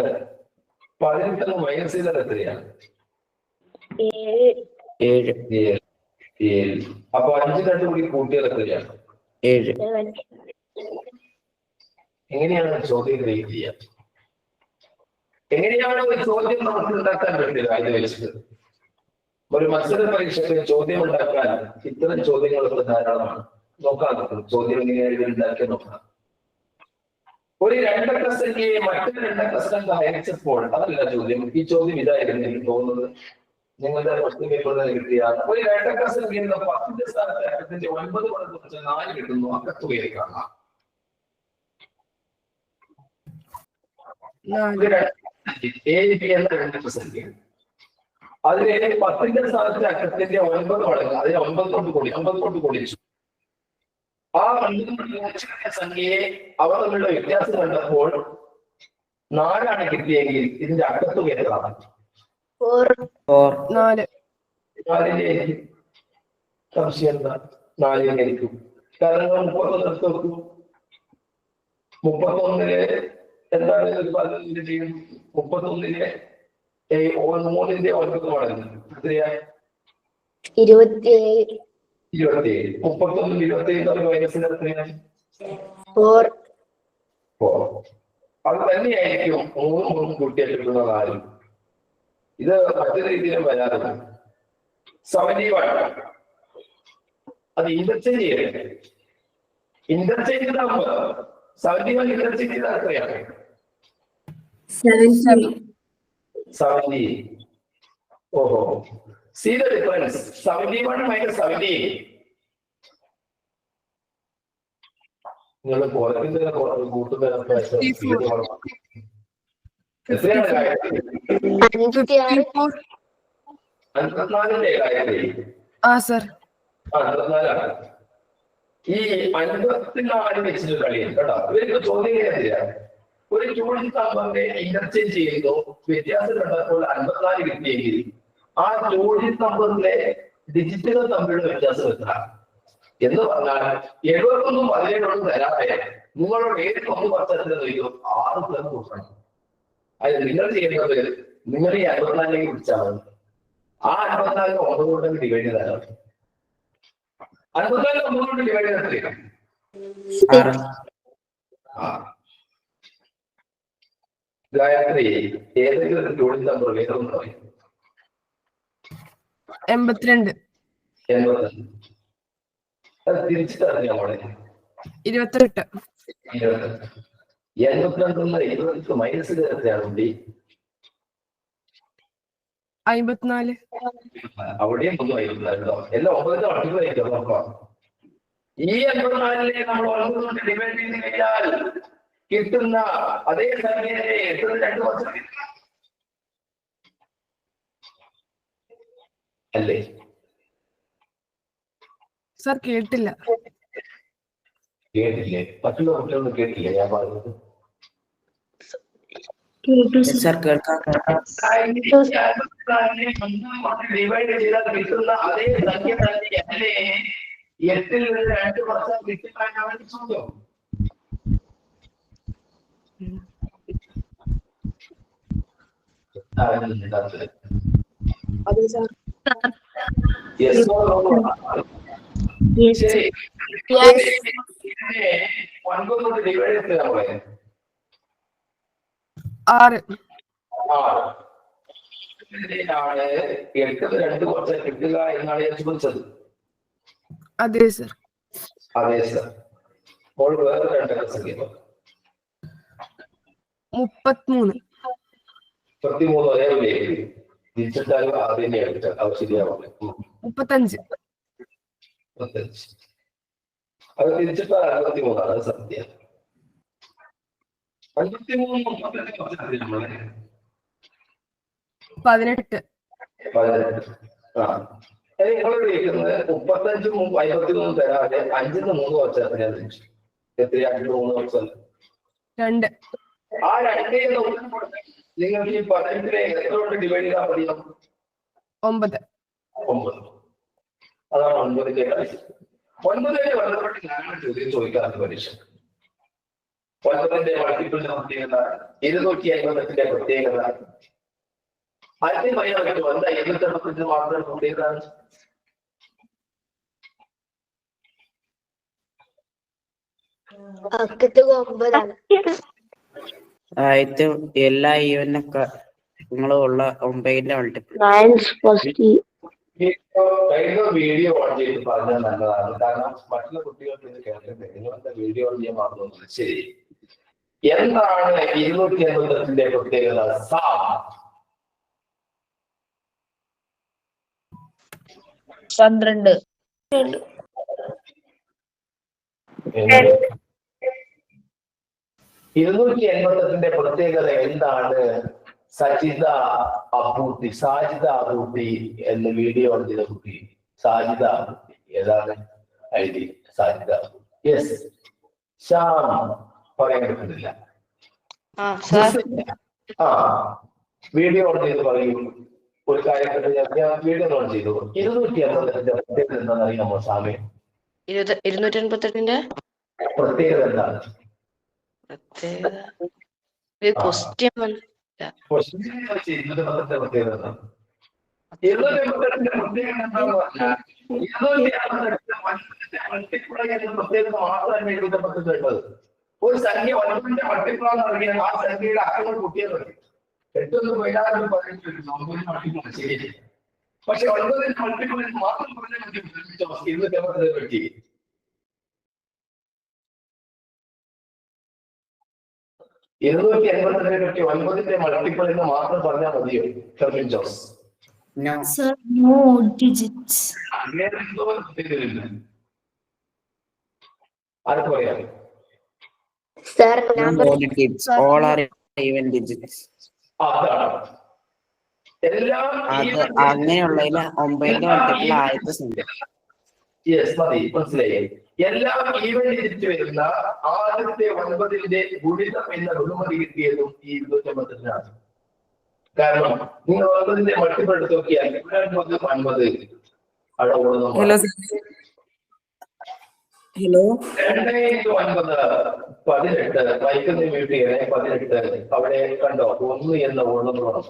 Speaker 1: 18 മൈനസ് ചെയ്താൽ എത്രയാണ്?
Speaker 2: 7.
Speaker 1: 7. അപ്പൊ 5 2 കൂടി കൂട്ടിയാൽ എത്രയാണ്?
Speaker 2: 7.
Speaker 1: എങ്ങനെയാണ് ചോദ്യം ക്രിയേറ്റ് ചെയ്യുക? എങ്ങനെയാണ് ഒരു ചോദ്യം നമുക്ക് ഉണ്ടാക്കാൻ പറ്റില്ല? ഇത് വെച്ചിട്ട് ഒരു മത്സര പരീക്ഷയ്ക്ക് ചോദ്യം ഉണ്ടാക്കാൻ ഇത്തരം ചോദ്യങ്ങളൊക്കെ ധാരാളമാണ്. നോക്കാം, ചോദ്യം എങ്ങനെയാണ് ഉണ്ടാക്കിയ നോക്കാം. ഒരു 2 അക്ക സംഖ്യയെ മറ്റൊരു 2 അക്ക സംഖ്യ ഹരിച്ചപ്പോൾ, അതല്ല ചോദ്യം. ഈ ചോദ്യം ഇതായിരുന്നു എനിക്ക് തോന്നുന്നത്. നിങ്ങളുടെ ക്വസ്റ്റ്യൻ പേപ്പറിൽ കിട്ടിയ ഒരു 2 അക്ക സംഖ്യ 10ന്റെ സ്ഥാനത്ത് അക്കത്തിന്റെ 9 കൊണ്ട് കുറച്ച് 4 കിട്ടുന്നു. അക്കത്തുകയെ കാണാം.
Speaker 4: 4.
Speaker 1: A, B എന്ന 2 അക്ക സംഖ്യ. അതിന് 10ന്റെ സ്ഥാനത്ത് അക്കത്തിന്റെ 9 മടങ്ങ്, അതിന് 9 കൊണ്ട് കൂടിച്ചു. ആ 9 സംഖ്യയെ അവർ തമ്മിലുള്ള വ്യത്യാസം കണ്ടപ്പോൾ 4 കിട്ടിയെങ്കിൽ ഇതിന്റെ അക്കത്തുക എത്രയാണ്?
Speaker 4: 4.
Speaker 1: 4 സംശയം എന്താ? 4 ആയിരിക്കും. കാരണം 31 എടുത്ത് വെക്കും. 31 എന്താണ് ഒരു 15 ചെയ്യും. 31 3 9 മടങ്ങ് എത്രയാ?
Speaker 3: 27.
Speaker 1: 27. 31 27 മൈനസിന് എത്രയാണ്?
Speaker 3: 4.
Speaker 1: അത് തന്നെയായിരിക്കും 3 കൂട്ടിയാൽ കിട്ടുന്ന 4. ഇത് മറ്റൊരു രീതിയിലും വരാറില്ല. 71 അത് ഇന്റർചേഞ്ച് ചെയ്യട്ടെ. ഇന്റർചേഞ്ച് നമ്പർ 71 ഇന്റർചേഞ്ച് ചെയ്താൽ എത്രയാണ്? 70. ഓഹോ, see the difference. 71 minus 70. നിങ്ങൾ കുറയ്ക്കുന്ന കൂട്ടുന്ന എത്രയാണ് കാര്യം? 54 കാര്യത്തിൽ
Speaker 4: സർ
Speaker 1: 54 ഈ 54 വെച്ചിട്ട് കളിയും കേട്ടോ. ഇവർക്ക് ചോദ്യം ചെയ്യാം. ഒരു ജോഡി നമ്പറിനെ ഇന്റർചേഞ്ച് ചെയ്യുന്നു, വ്യത്യാസം കണ്ടപ്പോൾ 54 കിട്ടിയെങ്കിൽ ആ ജോഡി നമ്പറിലെ ഡിജിറ്റുകൾ തമ്മിലുള്ള വ്യത്യാസം എത്ര എന്ന് പറഞ്ഞാൽ 71 17 തരാതെ നിങ്ങളോട് ഏത് 1 വർഷത്തിൽ 6 പേർ കൊടുക്കണം. അത് നിങ്ങൾ ചെയ്യുന്നത് നിങ്ങൾ ഈ 54 വിളിച്ചാൽ മതി. ആ 54 9 കൊണ്ട് ഡിവൈഡ് ചെയ്താൽ 54 9 കൊണ്ട് ഡിവൈഡ് ചെയ്താൽ 6. ഗായത്രി ഏതെങ്കിലും ഒരു ജോഡി നമ്പർ വേറൊന്നും പറയും.
Speaker 4: 82.
Speaker 1: 82. അത് തിരിച്ചിട്ടറിഞ്ഞ മോളെ
Speaker 4: 28.
Speaker 1: 82 മൈനസ് എത്രയാണ്?
Speaker 4: 54.
Speaker 1: അവിടെയും ഒന്നും ആയിരുന്നില്ല കേട്ടോ. എല്ലാം 9 അടുത്തായിരിക്കും. അപ്പൊ ഈ 84 നമ്മൾ 9 കൊണ്ട് ഡിവൈഡ് ചെയ്ത് കഴിഞ്ഞാൽ കിട്ടുന്ന അതേ സംഖ്യയെ 2 വർഷം അല്ലേ?
Speaker 4: സർ കേട്ടില്ല.
Speaker 1: കേട്ടില്ലേ? മറ്റുള്ള കുട്ടികളൊന്നും കേട്ടില്ലേ ഞാൻ പറഞ്ഞത്?
Speaker 2: സർ കേൾക്കാം.
Speaker 1: ഡിവൈഡ് ചെയ്താൽ കിട്ടുന്ന അതേ സംഖ്യ തന്നെ അല്ലേ 8 ൽ 2 വർഷം കിട്ടുന്നതിനാണ് ചോദ്യം. ശരി, 9 കൊണ്ട് ഡിവൈഡ് ചെയ്താൽ
Speaker 4: 6.
Speaker 1: 8 2 വർഷം കിട്ടുക എന്നാണ് ഞാൻ ചോദിച്ചത്.
Speaker 4: അതെ സർ.
Speaker 1: അതെ സർ. അപ്പോൾ വേറെ 2 സംഖ്യ
Speaker 4: 33.
Speaker 1: 33 ഒരേ തിരിച്ചിട്ടാലും അതിനെ എടുത്ത് അത് ശരിയാവും.
Speaker 4: 35.
Speaker 1: അത് തിരിച്ചിട്ടാൽ 63 ആണ് സത്യ. 53
Speaker 4: 18.
Speaker 1: 18. നിങ്ങളോട് ചോദിക്കുന്നത് 35 53 തരാതെ 5 3 വർഷം എത്രയാ? 3 വർഷം
Speaker 4: 2.
Speaker 1: ആ 2 നിങ്ങൾക്ക് ഈ 18 എത്ര കൊണ്ട് ഡിവൈഡ് ചെയ്താൽ മതിയോ?
Speaker 4: 9.
Speaker 1: 9. അതാണ് 9ന്റെ കാര്യം. 9ന്റെ ബന്ധപ്പെട്ട് ഞാനാണ് ചോദ്യം ചോദിക്കാറുണ്ട് പരീക്ഷ. 9ന്റെ മൾട്ടിപ്പിളിന്റെ പ്രത്യേകത, 258ന്റെ പ്രത്യേകത, ആദ്യമായി എന്താ 285 മാത്രം പ്രത്യേകത?
Speaker 2: ആദ്യത്തെ എല്ലാ ഈവനൊക്കെ നിങ്ങളുള്ള 9ന്റെ മൾട്ടിപ്പിൾ.
Speaker 1: വീഡിയോ ഓൺ ചെയ്ത് പറഞ്ഞാൽ നല്ലതാണ്. കാരണം മറ്റുള്ള കുട്ടികൾക്ക് ഇത് കേൾക്കട്ടെ. നിങ്ങളെന്താ വീഡിയോ ഓൺ ചെയ്യാൻ മറന്നു? ശരി, എന്താണ് 288ന്റെ പ്രത്യേകത?
Speaker 7: 12.
Speaker 1: 288ന്റെ പ്രത്യേകത എന്താണ്? സാജിദ അബൂട്ടി എന്ന് വീഡിയോ ഓൺ ചെയ്ത കുട്ടി സാജിദ അബൂട്ടി. ഏതാണ് ഐഡി? സാജിദ. യെസ്, ശ്യാം പറയാൻ പറ്റുന്നില്ല. വീഡിയോ ഓൺ ചെയ്ത് പറയൂ. ഒരു കാര്യം ഞാൻ വീഡിയോ ഓൺ ചെയ്തു. 288ന്റെ പ്രത്യേകത എന്താണെന്ന് അറിയാമോ സാമേ?
Speaker 5: 288ന്റെ
Speaker 1: പ്രത്യേകത എന്താണ്?
Speaker 5: പ്രത്യേകത ക്വസ്റ്റ്യൻ
Speaker 1: പ്രത്യേകത എന്താണ്? 288ന്റെ പ്രത്യേകത എന്താണെന്ന് പറഞ്ഞാൽ 288 പ്രത്യേകത മാത്രമേ എഴുതപ്പെട്ടിട്ടുള്ളത്. ഒരു സംഖ്യ 9ന്റെ മൾട്ടിപ്പിൾ അറിയാൻ ആ സംഖ്യയുടെ അക്കങ്ങൾ കൂട്ടിയാൽ മതി. 8 വൈകാതെ പറഞ്ഞിട്ടുണ്ട് 9 മൾട്ടിപ്പിൾ ശരി. പക്ഷെ 9ന്റെ മൾട്ടിപ്പിൾ മാത്രം പറഞ്ഞാൽ മതി. 288 പറ്റി 288 പറ്റി 9ന്റെ മൾട്ടിപ്പിൾ എന്ന് മാത്രം പറഞ്ഞാൽ മതിയോ? കെർവിൻ Jose
Speaker 2: No.
Speaker 6: Sir, no digits.
Speaker 1: ആർക്ക് പറയാം?
Speaker 3: Sir,
Speaker 2: No
Speaker 3: number
Speaker 2: digits. All are even digits.
Speaker 1: അതാണ് എല്ലാം
Speaker 2: അത് അങ്ങനെയുള്ളതിൽ 9ന്റെ മൾട്ടിപ്പിൾ ആദ്യത്തെ സംഖ്യ.
Speaker 1: യെസ് മതി, മനസ്സിലായി. എല്ലാം ഈവൻ ഡിജിറ്റ് വരുന്ന ആദ്യത്തെ 9ന്റെ ഗുണിതം എന്ന ബഹുമതി കിട്ടിയതും ഈ 288 കാരണം നിങ്ങൾ 9ന്റെ മൾട്ടിപ്പിൾ എടുത്ത് നോക്കിയാൽ 9 9 അവിടെ കൂടുന്നു.
Speaker 2: ഹലോ
Speaker 1: 2 × 9 18 വൈക്കുന്ന മ്യൂട്ട് ചെയ്യണേ. 18 അവിടെ കണ്ടോ 1 എന്ന ഓണം വേണം.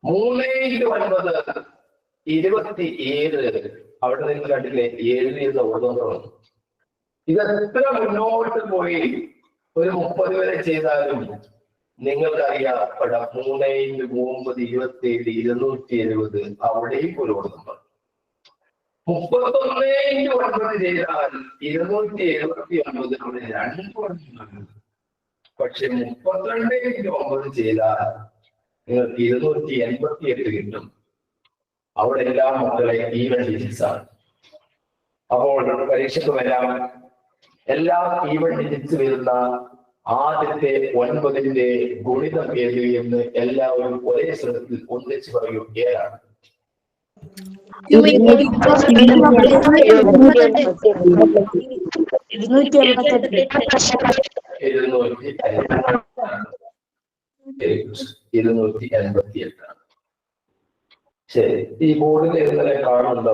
Speaker 1: 3 × 9 27 അവിടെ നിങ്ങൾ കണ്ടില്ലേ 7 എന്ന ഓണം വേണം. ഇതെത്ര മുന്നോട്ട് പോയി ഒരു 30 വരെ ചെയ്താലും നിങ്ങൾക്കറിയാം 3 × 9 27 270 അവിടെയും ഒരു ഓണം. 31 × 9 ചെയ്താൽ 279 അവിടെ 2 ഓണം. പക്ഷെ 32 × 9 ചെയ്താൽ നിങ്ങൾക്ക് 288 കിട്ടും. അവിടെ എല്ലാ മക്കളെ ഈവൻ ഡിജിറ്റ്സ് ആണ്. അപ്പോൾ പരീക്ഷയ്ക്ക് വരാം എല്ലാ ഈവൻ ഡിജിറ്റ്സ് വരുന്ന ആദ്യത്തെ 9ന്റെ ഗുണിതം ഏത് എന്ന് എല്ലാവരും ഒരേ സ്വരത്തിൽ ഒന്നിച്ച് പറയും. ഏതാണ്? 288 ആണ്. ശരി, ഈ ബോർഡിൽ ഇന്നലെ കാണുന്നുണ്ടോ?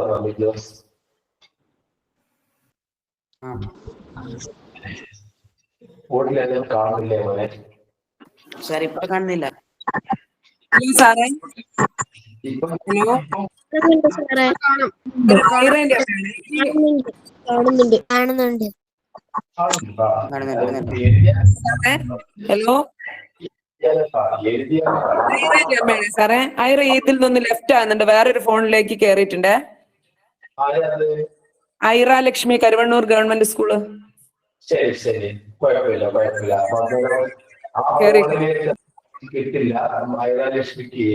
Speaker 1: ബോർഡിൽ എല്ലാം കാണില്ലേ മോനെ?
Speaker 2: സാർ ഇപ്പൊ കാണുന്നില്ല.
Speaker 7: സാറേ
Speaker 1: ഇപ്പം
Speaker 3: കാണുന്നുണ്ട്.
Speaker 7: ഹലോ സാറേ ഐറ ഇതിൽ നിന്ന് ലെഫ്റ്റ് ആകുന്നുണ്ട്, വേറൊരു ഫോണിലേക്ക് കേറിയിട്ടുണ്ട്. Aira Lakshmi, Karuvannur government school.
Speaker 1: ശരി ശരി, കുഴപ്പമില്ല കുഴപ്പമില്ല. കിട്ടില്ല ഐറാലക്ഷ്മിക്ക്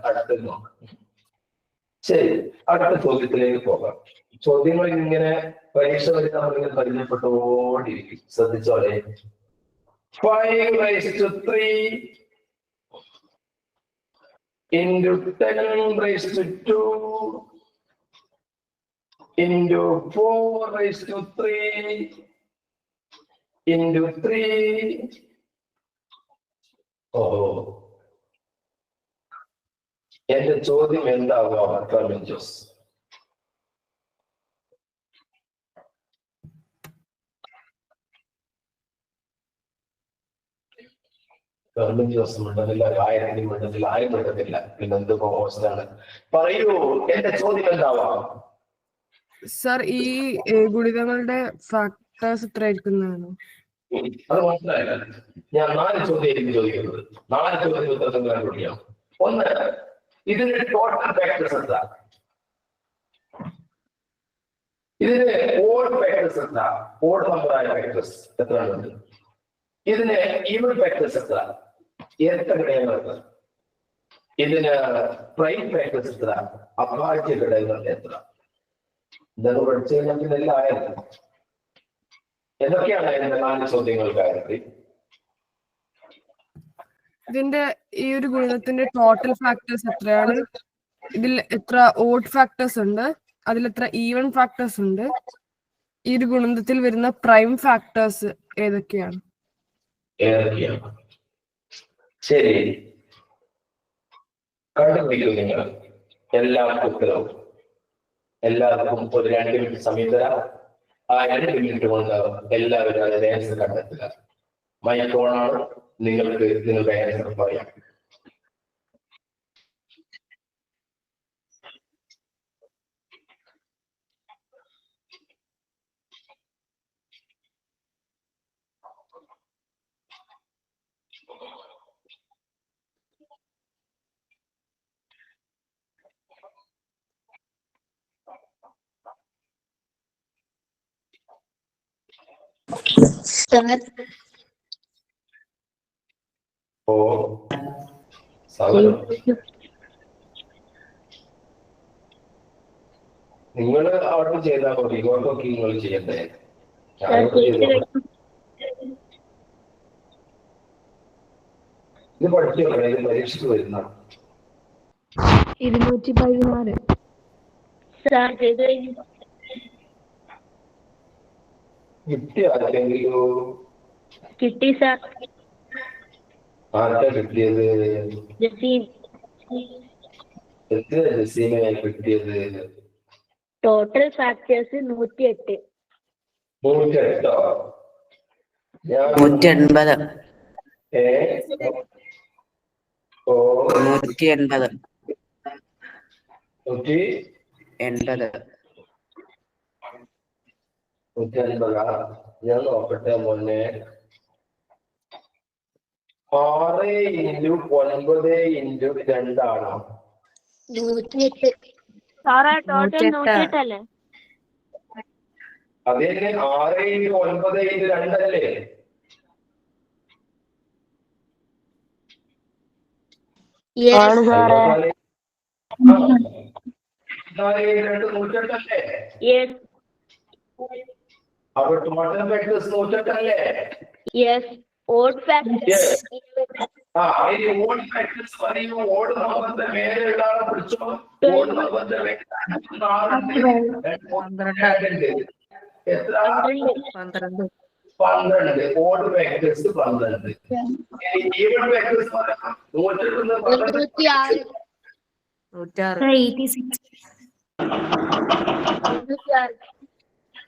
Speaker 1: അടുത്തുനിന്നോ. ശരി, അടുത്ത ചോദ്യത്തിലേക്ക് പോകാം. ചോദ്യങ്ങൾ ഇങ്ങനെ പരീക്ഷ വരുന്ന നമ്മളിങ്ങനെ പരിചയപ്പെട്ടുകൊണ്ടിരിക്കും. ശ്രദ്ധിച്ചോളെ. 5⁻³ into 10⁻² into 4⁻³ into 3. എന്റെ ചോദ്യം എന്താവാം? കർമ്മൻ ജോസ്. കർമ്മൻ ജോസ് മിണ്ടതില്ല, ആയിരത്തി മിണ്ടതില്ല, ആരും മിണ്ടതില്ല. പിന്നെ എന്ത് കോഴ്സാണ്? പറയൂ, എന്റെ ചോദ്യം എന്താവാം?
Speaker 4: സർ, ഈ ഗുണിതങ്ങളുടെ ഫാക്ടേഴ്സ് എത്ര ആയിരിക്കുന്നതാണ്?
Speaker 1: അത് മനസ്സിലായില്ല. ഞാൻ 4 ചോദ്യം ചോദിക്കുന്നത്. 4 ചോദ്യം ഉത്തരം കണ്ടുപിടിക്കാം. 1, ഇതിന്റെ ടോട്ടൽ ഫാക്ടേഴ്സ് എന്താ? ഇതിന് ഓഡ് ഫാക്ടേഴ്സ് എന്താ? ഓഡ് നമ്പറായ ഫാക്ടേഴ്സ് എത്ര ഉണ്ട്? ഇതിന് ഈവൻ ഫാക്ടേഴ്സ് എത്ര? ഇരട്ട ഘടകങ്ങൾ എത്ര? ഇതിന് പ്രൈം ഫാക്ടേഴ്സ് എത്ര? അഭാജ്യ ഘടകങ്ങൾ എത്ര? ഇതൊക്കെ പഠിച്ചു കഴിഞ്ഞാൽ ഇതെല്ലാം ആയത്. എന്തൊക്കെയാണ് ഇതിന്റെ 4 ചോദ്യങ്ങൾക്കായിട്ട്?
Speaker 4: ഇതിന്റെ ഈ ഒരു ഗുണിതത്തിന്റെ ടോട്ടൽ ഫാക്ടേഴ്സ് എത്രയാണ്? ഇതിൽ എത്ര ഓഡ് ഫാക്ടേഴ്സ് ഉണ്ട്? അതിൽ എത്ര ഈവൻ ഫാക്ടേഴ്സ് ഉണ്ട്? ഈ ഒരു ഗുണിതത്തിൽ വരുന്ന പ്രൈം ഫാക്ടേഴ്സ് ഏതൊക്കെയാണ്?
Speaker 1: ശരി, കണ്ടുപിടിക്കും നിങ്ങൾ എല്ലാം ഉത്തരവും. എല്ലാവർക്കും ഒരു 2 മിനിറ്റ് സമയം തരാം. ആ 2 മിനിറ്റ് കൊണ്ട് എല്ലാവരും അതിന്റെ ആൻസർ കണ്ടെത്തുക. മൈക്ക് ഓണാണ്, നിങ്ങൾക്ക് നിങ്ങളുടെ ആൻസർ പറയാം.
Speaker 3: സാർ
Speaker 1: ഓ സൗരം, നിങ്ങൾ അവിടെ ചെയ്താൽ മതി. ഇങ്ങോട്ടൊക്കെ നിങ്ങൾ ചെയ്യണ്ടേ? ഇത് പഠിച്ചു നോക്കണേ, ഇത് പരീക്ഷയ്ക്ക് വരുന്ന
Speaker 6: 216.
Speaker 3: സാർ ചെയ്ത് കഴിഞ്ഞു.
Speaker 1: കിട്ടിയോ ആർക്കെങ്കിലും?
Speaker 3: കിട്ടി സാർ.
Speaker 1: ആർക്കാ കിട്ടിയത്?
Speaker 3: ജസീം.
Speaker 1: എത്ര ജസീമിനായി കിട്ടിയത്?
Speaker 3: Total factors 108.
Speaker 1: 108. ഞാൻ
Speaker 2: 180.
Speaker 1: ഓ
Speaker 2: 180.
Speaker 1: 180. ഞാൻ നോക്കട്ടെ മോനെ. 6 × 9 × 2 ആണോ?
Speaker 3: 108. സാറേ ടോട്ടൽ 108 അല്ലേ?
Speaker 1: അതെ, 6 × 9 × 2 അല്ലേ?
Speaker 3: ആണ് സാറേ.
Speaker 1: 4 × 2 108 അല്ലേ?
Speaker 3: യെസ്.
Speaker 1: അപ്പൊ ടോട്ടൽ ഫാക്ടേഴ്സ് 108 അല്ലേ?
Speaker 3: യെസ്. Odd factors.
Speaker 1: ഇനി ഓഡ് ഫാക്ടേഴ്സ് പറയൂ. ഓഡ് നമ്പറിന്റെ മേലെയുള്ള ആളെ പിടിച്ചോ. ഓഡ് നമ്പറിന്റെ മേലെ 12. എത്ര?
Speaker 3: 12.
Speaker 1: 12. Odd factors 12. ഈവൻ ഫാക്ടേഴ്സ് പറയാം.
Speaker 3: 106.
Speaker 6: 86.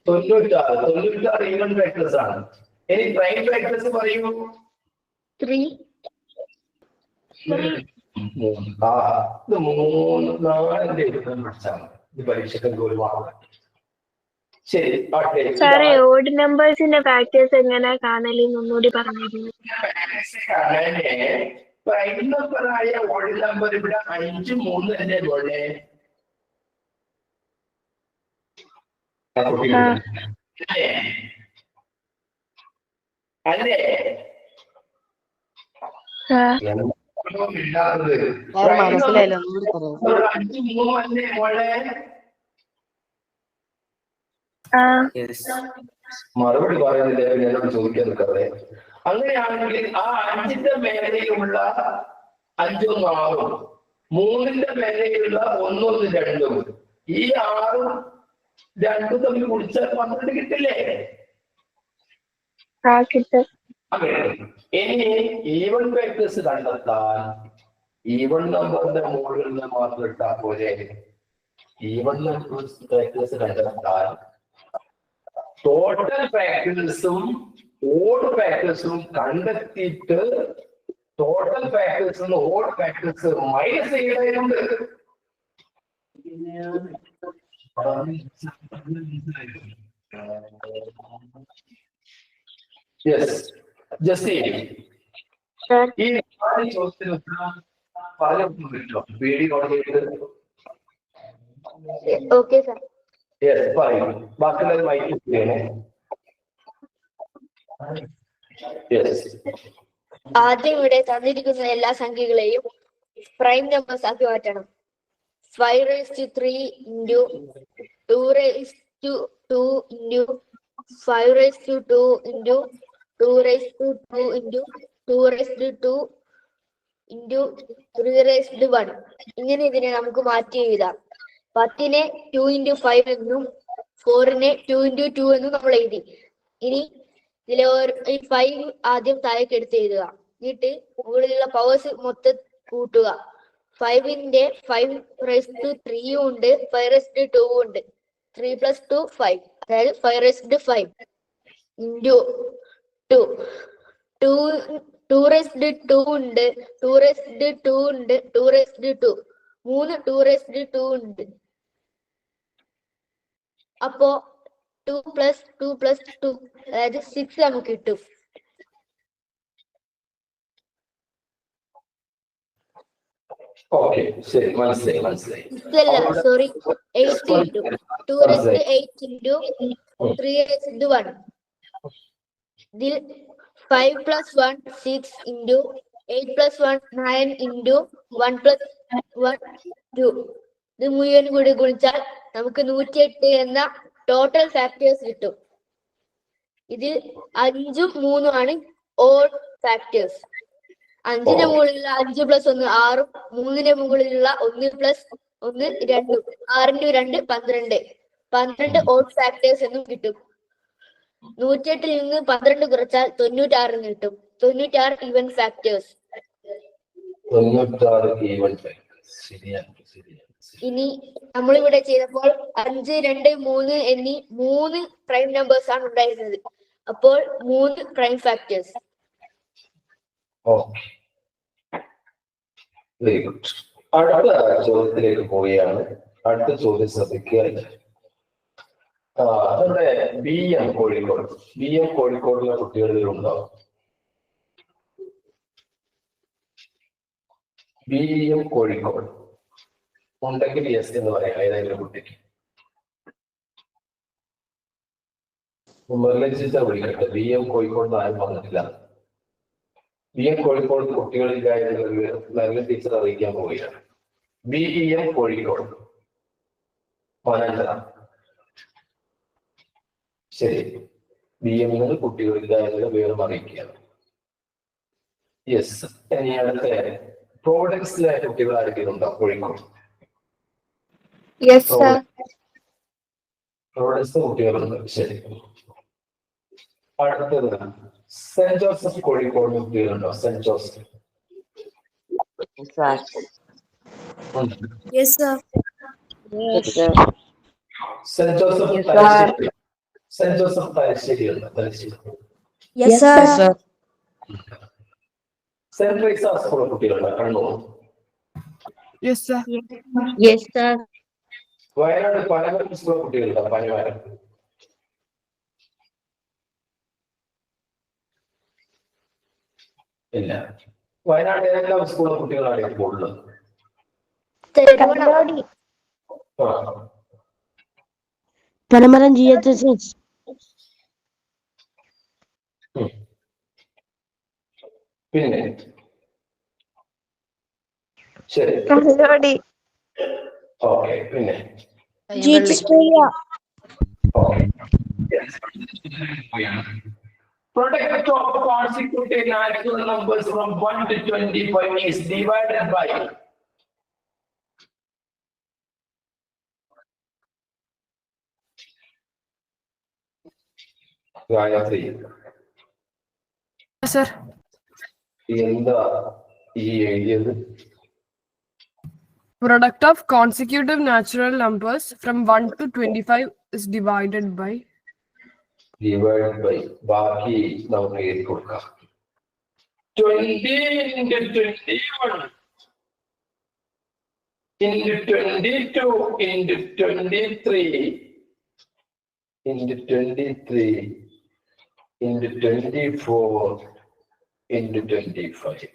Speaker 1: 96 ഈവൻ ഫാക്ടേഴ്സ് ആണ്. ഇനി പ്രൈം ഫാക്ടേഴ്സ് പറയൂ.
Speaker 3: 3.
Speaker 1: ഇത് 3 4 പഠിച്ചാണ്. ഇത് പരീക്ഷയ്ക്ക് ഒരുപാട്. ശരി,
Speaker 3: സാറേ ഓഡ് നമ്പേഴ്സിന്റെ ഫാക്ടേഴ്സ് എങ്ങനെ കാണലെന്ന് ഒന്നുകൂടി പറഞ്ഞിരുന്നു.
Speaker 1: പ്രൈം നമ്പറായ ഓഡ് നമ്പർ ഇവിടെ 5 3 അല്ലേ പോലെ? അല്ലേ?
Speaker 5: മനസ്സിലായില്ല.
Speaker 1: 5 3 അല്ലേ മോളെ? മറുപടി പറയുന്നില്ല, എന്നോട് ചോദിക്കാൻ നിൽക്കാതെ. അങ്ങനെയാണെങ്കിൽ ആ 5ന്റെ മേലെയുള്ള 5 ഉം 6ഉം, 3ന്റെ മേലെയുള്ള 1 ഉം 2ഉം, ഈ 6ഉം 2ഉം തമ്മിൽ കുടിച്ചാൽ 12 കിട്ടില്ലേ? ഇനി ഈവൻ ഫാക്ടേഴ്സ് കണ്ടെത്താൻ ഈവൻ നമ്പറിന്റെ മുകളിൽ നിന്ന് മാത്രം ഇട്ടാൽ പോലെ. ഈവൻ ഫാക്ടേഴ്സ് കണ്ടെത്താൻ ടോട്ടൽ ഫാക്ടേഴ്സും ഓഡ് ഫാക്ടേഴ്സും കണ്ടെത്തിയിട്ട് total factors odd factors minus ചെയ്യേണ്ടതുണ്ട്. യെസ് ജസ്റ്റ് ഈ ചോദ്യത്തിന് പറഞ്ഞോ. വീഡിയോ ഓൺ ചെയ്ത്
Speaker 3: ഓക്കെ സാർ.
Speaker 1: യെസ് പറയും. ബാക്കിയുള്ളത് മൈക്ക് ചെയ്യണേ. യെസ്.
Speaker 3: ആദ്യം ഇവിടെ തന്നിരിക്കുന്ന എല്ലാ സംഖ്യകളെയും പ്രൈം നമ്പേഴ്സ് ആക്കി മാറ്റണം. 5⁻³ × 2⁻² × 5⁻² × 2⁻² × 2⁻² × 3⁻1. ഇങ്ങനെ ഇതിനെ നമുക്ക് മാറ്റി എഴുതാം. 10നെ 2 × 5 എന്നും 4നെ 2 × 2 എന്നും നമ്മൾ എഴുതി. ഇനി ഇതിലെ ഈ 5 ആദ്യം താഴേക്ക് എടുത്ത് എഴുതുക. എന്നിട്ട് മുകളിലുള്ള പവേഴ്സ് മൊത്തം കൂട്ടുക. 5ന്റെ 5 raised to 3 ഉണ്ട് 5 raised to 2 ഉണ്ട് 3 plus 2 5 അതായത് 5 raised to 5 into 2 2 raised to 2 ഉണ്ട് 2 raised to 2 ഉണ്ട് 2 raised to 2 3 2 raised to 2 ഉണ്ട് അപ്പോ 2 plus 2 plus 2 അതായത് 6 നമുക്ക് കിട്ടും.
Speaker 1: ഓക്കെ ശരി മനസ്സിലായി
Speaker 3: ഇതല്ല sorry 8 into 2 raised to 8 into 3 raised to 1 ഇതിൽ 5 plus 1 6 into 8 plus 1 9 into 1 plus 1 2 ഇത് മുഴുവൻ കൂടി ഗുണിച്ചാൽ നമുക്ക് 108 എന്ന ടോട്ടൽ ഫാക്ടേഴ്സ് കിട്ടും. ഇതിൽ 5ഉം 3ഉം ആണ് ഓഡ് ഫാക്ടേഴ്സ്. 5ന്റെ മുകളിലുള്ള 5 plus 1 6ഉം 3ന്റെ മുകളിലുള്ള 1 plus 1 2ഉം 6 into 2 12 ഓഡ് ഫാക്ടേഴ്സ് എന്നും കിട്ടും. 108ൽ നിന്ന് 12 കുറച്ചാൽ 96 കിട്ടും. 96 ഈവൻ ഫാക്ടേഴ്സ്.
Speaker 1: 96 even factors. ശരിയാണ്.
Speaker 3: ഇനി നമ്മളിവിടെ ചെയ്തപ്പോൾ 5 2 3 എന്നീ 3 പ്രൈം നമ്പേഴ്സ് ആണ് ഉണ്ടായിരുന്നത്. അപ്പോൾ 3 prime factors.
Speaker 1: Okay very good. അടുത്ത ചോദ്യത്തിലേക്ക് പോവുകയാണ്. അടുത്ത ചോദ്യം ശ്രദ്ധിക്കുക. നമ്മുടെ BM കോഴിക്കോടിലെ കുട്ടികളിലുണ്ടാവും. BM കോഴിക്കോട് ഉണ്ടെങ്കിൽ യെസ് എന്ന് പറയാം. ഏതെങ്കിലും കുട്ടിക്ക് മുരളിച്ചിട്ട് വിളിക്കട്ടെ. BM കോഴിക്കോട് ആരും വന്നിട്ടില്ല. BM കോഴിക്കോട് കുട്ടികളില്ല എന്നുള്ള നല്ല ടീച്ചർ അറിയിക്കാൻ പോവുകയാണ്. BEM കോഴിക്കോട് പനന്തര. ശരി, BM കുട്ടികളില്ല എന്നുള്ള വിവരം അറിയിക്കുകയാണ്. യെസ്. ഇനി അടുത്ത പ്രോഡക്ട്സിലെ കുട്ടികൾ ആരെങ്കിലും ഉണ്ടോ കോഴിക്കോട്? പ്രോഡക്ട്സ് കുട്ടികളുണ്ട്. ശരി. അടുത്തത് സെന്റ് ജോസഫ് കോഴിക്കോട് കുട്ടികളുണ്ടോ? Saint Joseph saint Joseph Thalassery ഉണ്ടോ? തലശ്ശേരി. സെന്റ് ട്രീസ സ്കൂൾ കുട്ടികളുണ്ടോ? കണ്ണൂർ. വയനാട് പനമരം സ്കൂൾ കുട്ടികളുണ്ടോ? പനമരം. ഇല്ല. വയനാട് ഏതെല്ലാം സ്കൂളിലെ കുട്ടികളാണ് ഇപ്പോൾ ഉള്ളത്?
Speaker 8: പനമരം GHS.
Speaker 1: പിന്നെ ശരി. ഓക്കെ. പിന്നെ product of consecutive natural numbers from 1 to 25 is divided by Gayatri.
Speaker 4: Sir.
Speaker 1: എന്താ ഈ എഴുതിയത്?
Speaker 4: Product of consecutive natural numbers from 1 to 25 is divided by
Speaker 1: ബാക്കി നമുക്ക് എഴുതി കൊടുക്കാം. 20 into 21 into 22 into 23 into 23 into 24 into 25.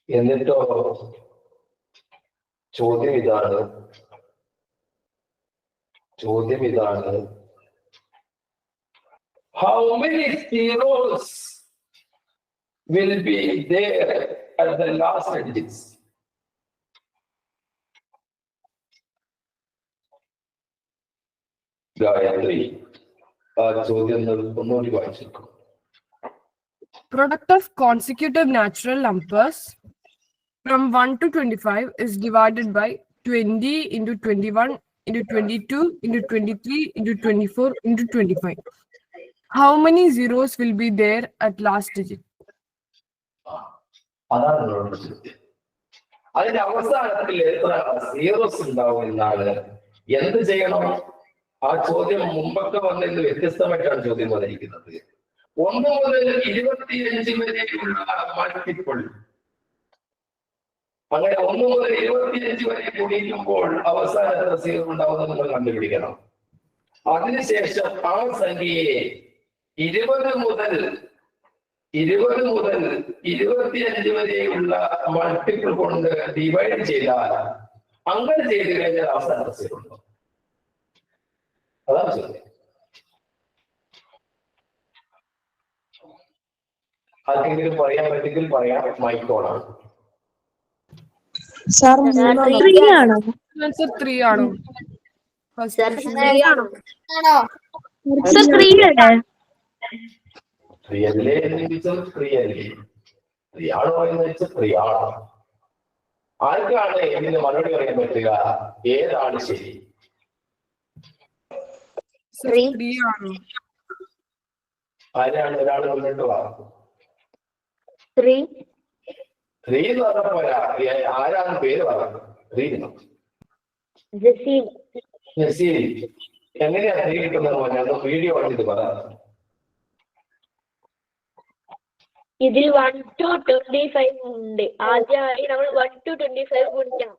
Speaker 1: എന്നിട്ടോ ചോദ്യം ഇതാണ്. How many zeros will be there at the last digits? Gayatri, ചോദ്യം ഒന്നുകൂടി വായിച്ചേക്കും.
Speaker 4: Product of consecutive natural numbers from 1 to 25 is divided by 20 into 21 into 22 into 23 into 24 into 25. How many zeros will be there at last digit?
Speaker 1: അതാണ് നിങ്ങളുടെ ചോദ്യം. അതിന്റെ അവസാനത്തിൽ എത്ര zeros ഉണ്ടാവും എന്നാണ്. എന്ത് ചെയ്യണം? ആ ചോദ്യം മുമ്പൊക്കെ വന്നതിൽ വ്യത്യസ്തമായിട്ടാണ് ചോദ്യം വന്നിരിക്കുന്നത്. 1 മുതൽ 25 വരെയുള്ള മൾട്ടിപ്പിൾ, അങ്ങനെ 1 മുതൽ 25 വരെ കൂടിയിരിക്കുമ്പോൾ അവസാനത്തെ സീറോ ഉണ്ടാവുന്നത് നിങ്ങൾ കണ്ടുപിടിക്കണം. അതിനുശേഷം ആ സംഖ്യയെ 20 മുതൽ 25 വരെയുള്ള മൾട്ടിപ്പിൾ കൊണ്ട് ഡിവൈഡ് ചെയ്താൽ, അങ്ങനെ ചെയ്ത് കഴിഞ്ഞാൽ അവസാനത്തെ സീറോ ഉണ്ടാവും. അതാണ് ചോദ്യം. ആർക്കെങ്കിലും പറയാൻ പറ്റുമെങ്കിൽ പറയാം. മൈക്കോണാണ്.
Speaker 6: സാർ ആണോ?
Speaker 4: ആൻസർ 3 ആണോ?
Speaker 3: സർ 3 ആണോ?
Speaker 6: സർ 3 അല്ലേ?
Speaker 1: ഫ്രീയല്ലേ എന്ന് ചോദിച്ചാൽ ഫ്രീയല്ലേ, ഫ്രീയാണോ എന്ന് വെച്ചാൽ ഫ്രീയാണോ. ആർക്കാണ് ഇതിന് മറുപടി പറയാൻ പറ്റുക? ഏതാണ് ശരി?
Speaker 4: 3 ആണോ?
Speaker 1: ആരാണ്? ഒരാൾ മുന്നോട്ട് പറഞ്ഞു.
Speaker 3: 3
Speaker 1: എന്ന് പറഞ്ഞപ്പോ ആരാണ് പേര് പറഞ്ഞത്?
Speaker 3: ജസീം.
Speaker 1: എങ്ങനെയാ ത്രീ കിട്ടുന്നത്? ഞാൻ വീഡിയോ കണ്ടിട്ട് പറയാം.
Speaker 3: ഇതിൽ 1 to 25 ഉണ്ട്. ആദ്യമായി നമ്മൾ 1 to 25 ഗുണിക്കണം.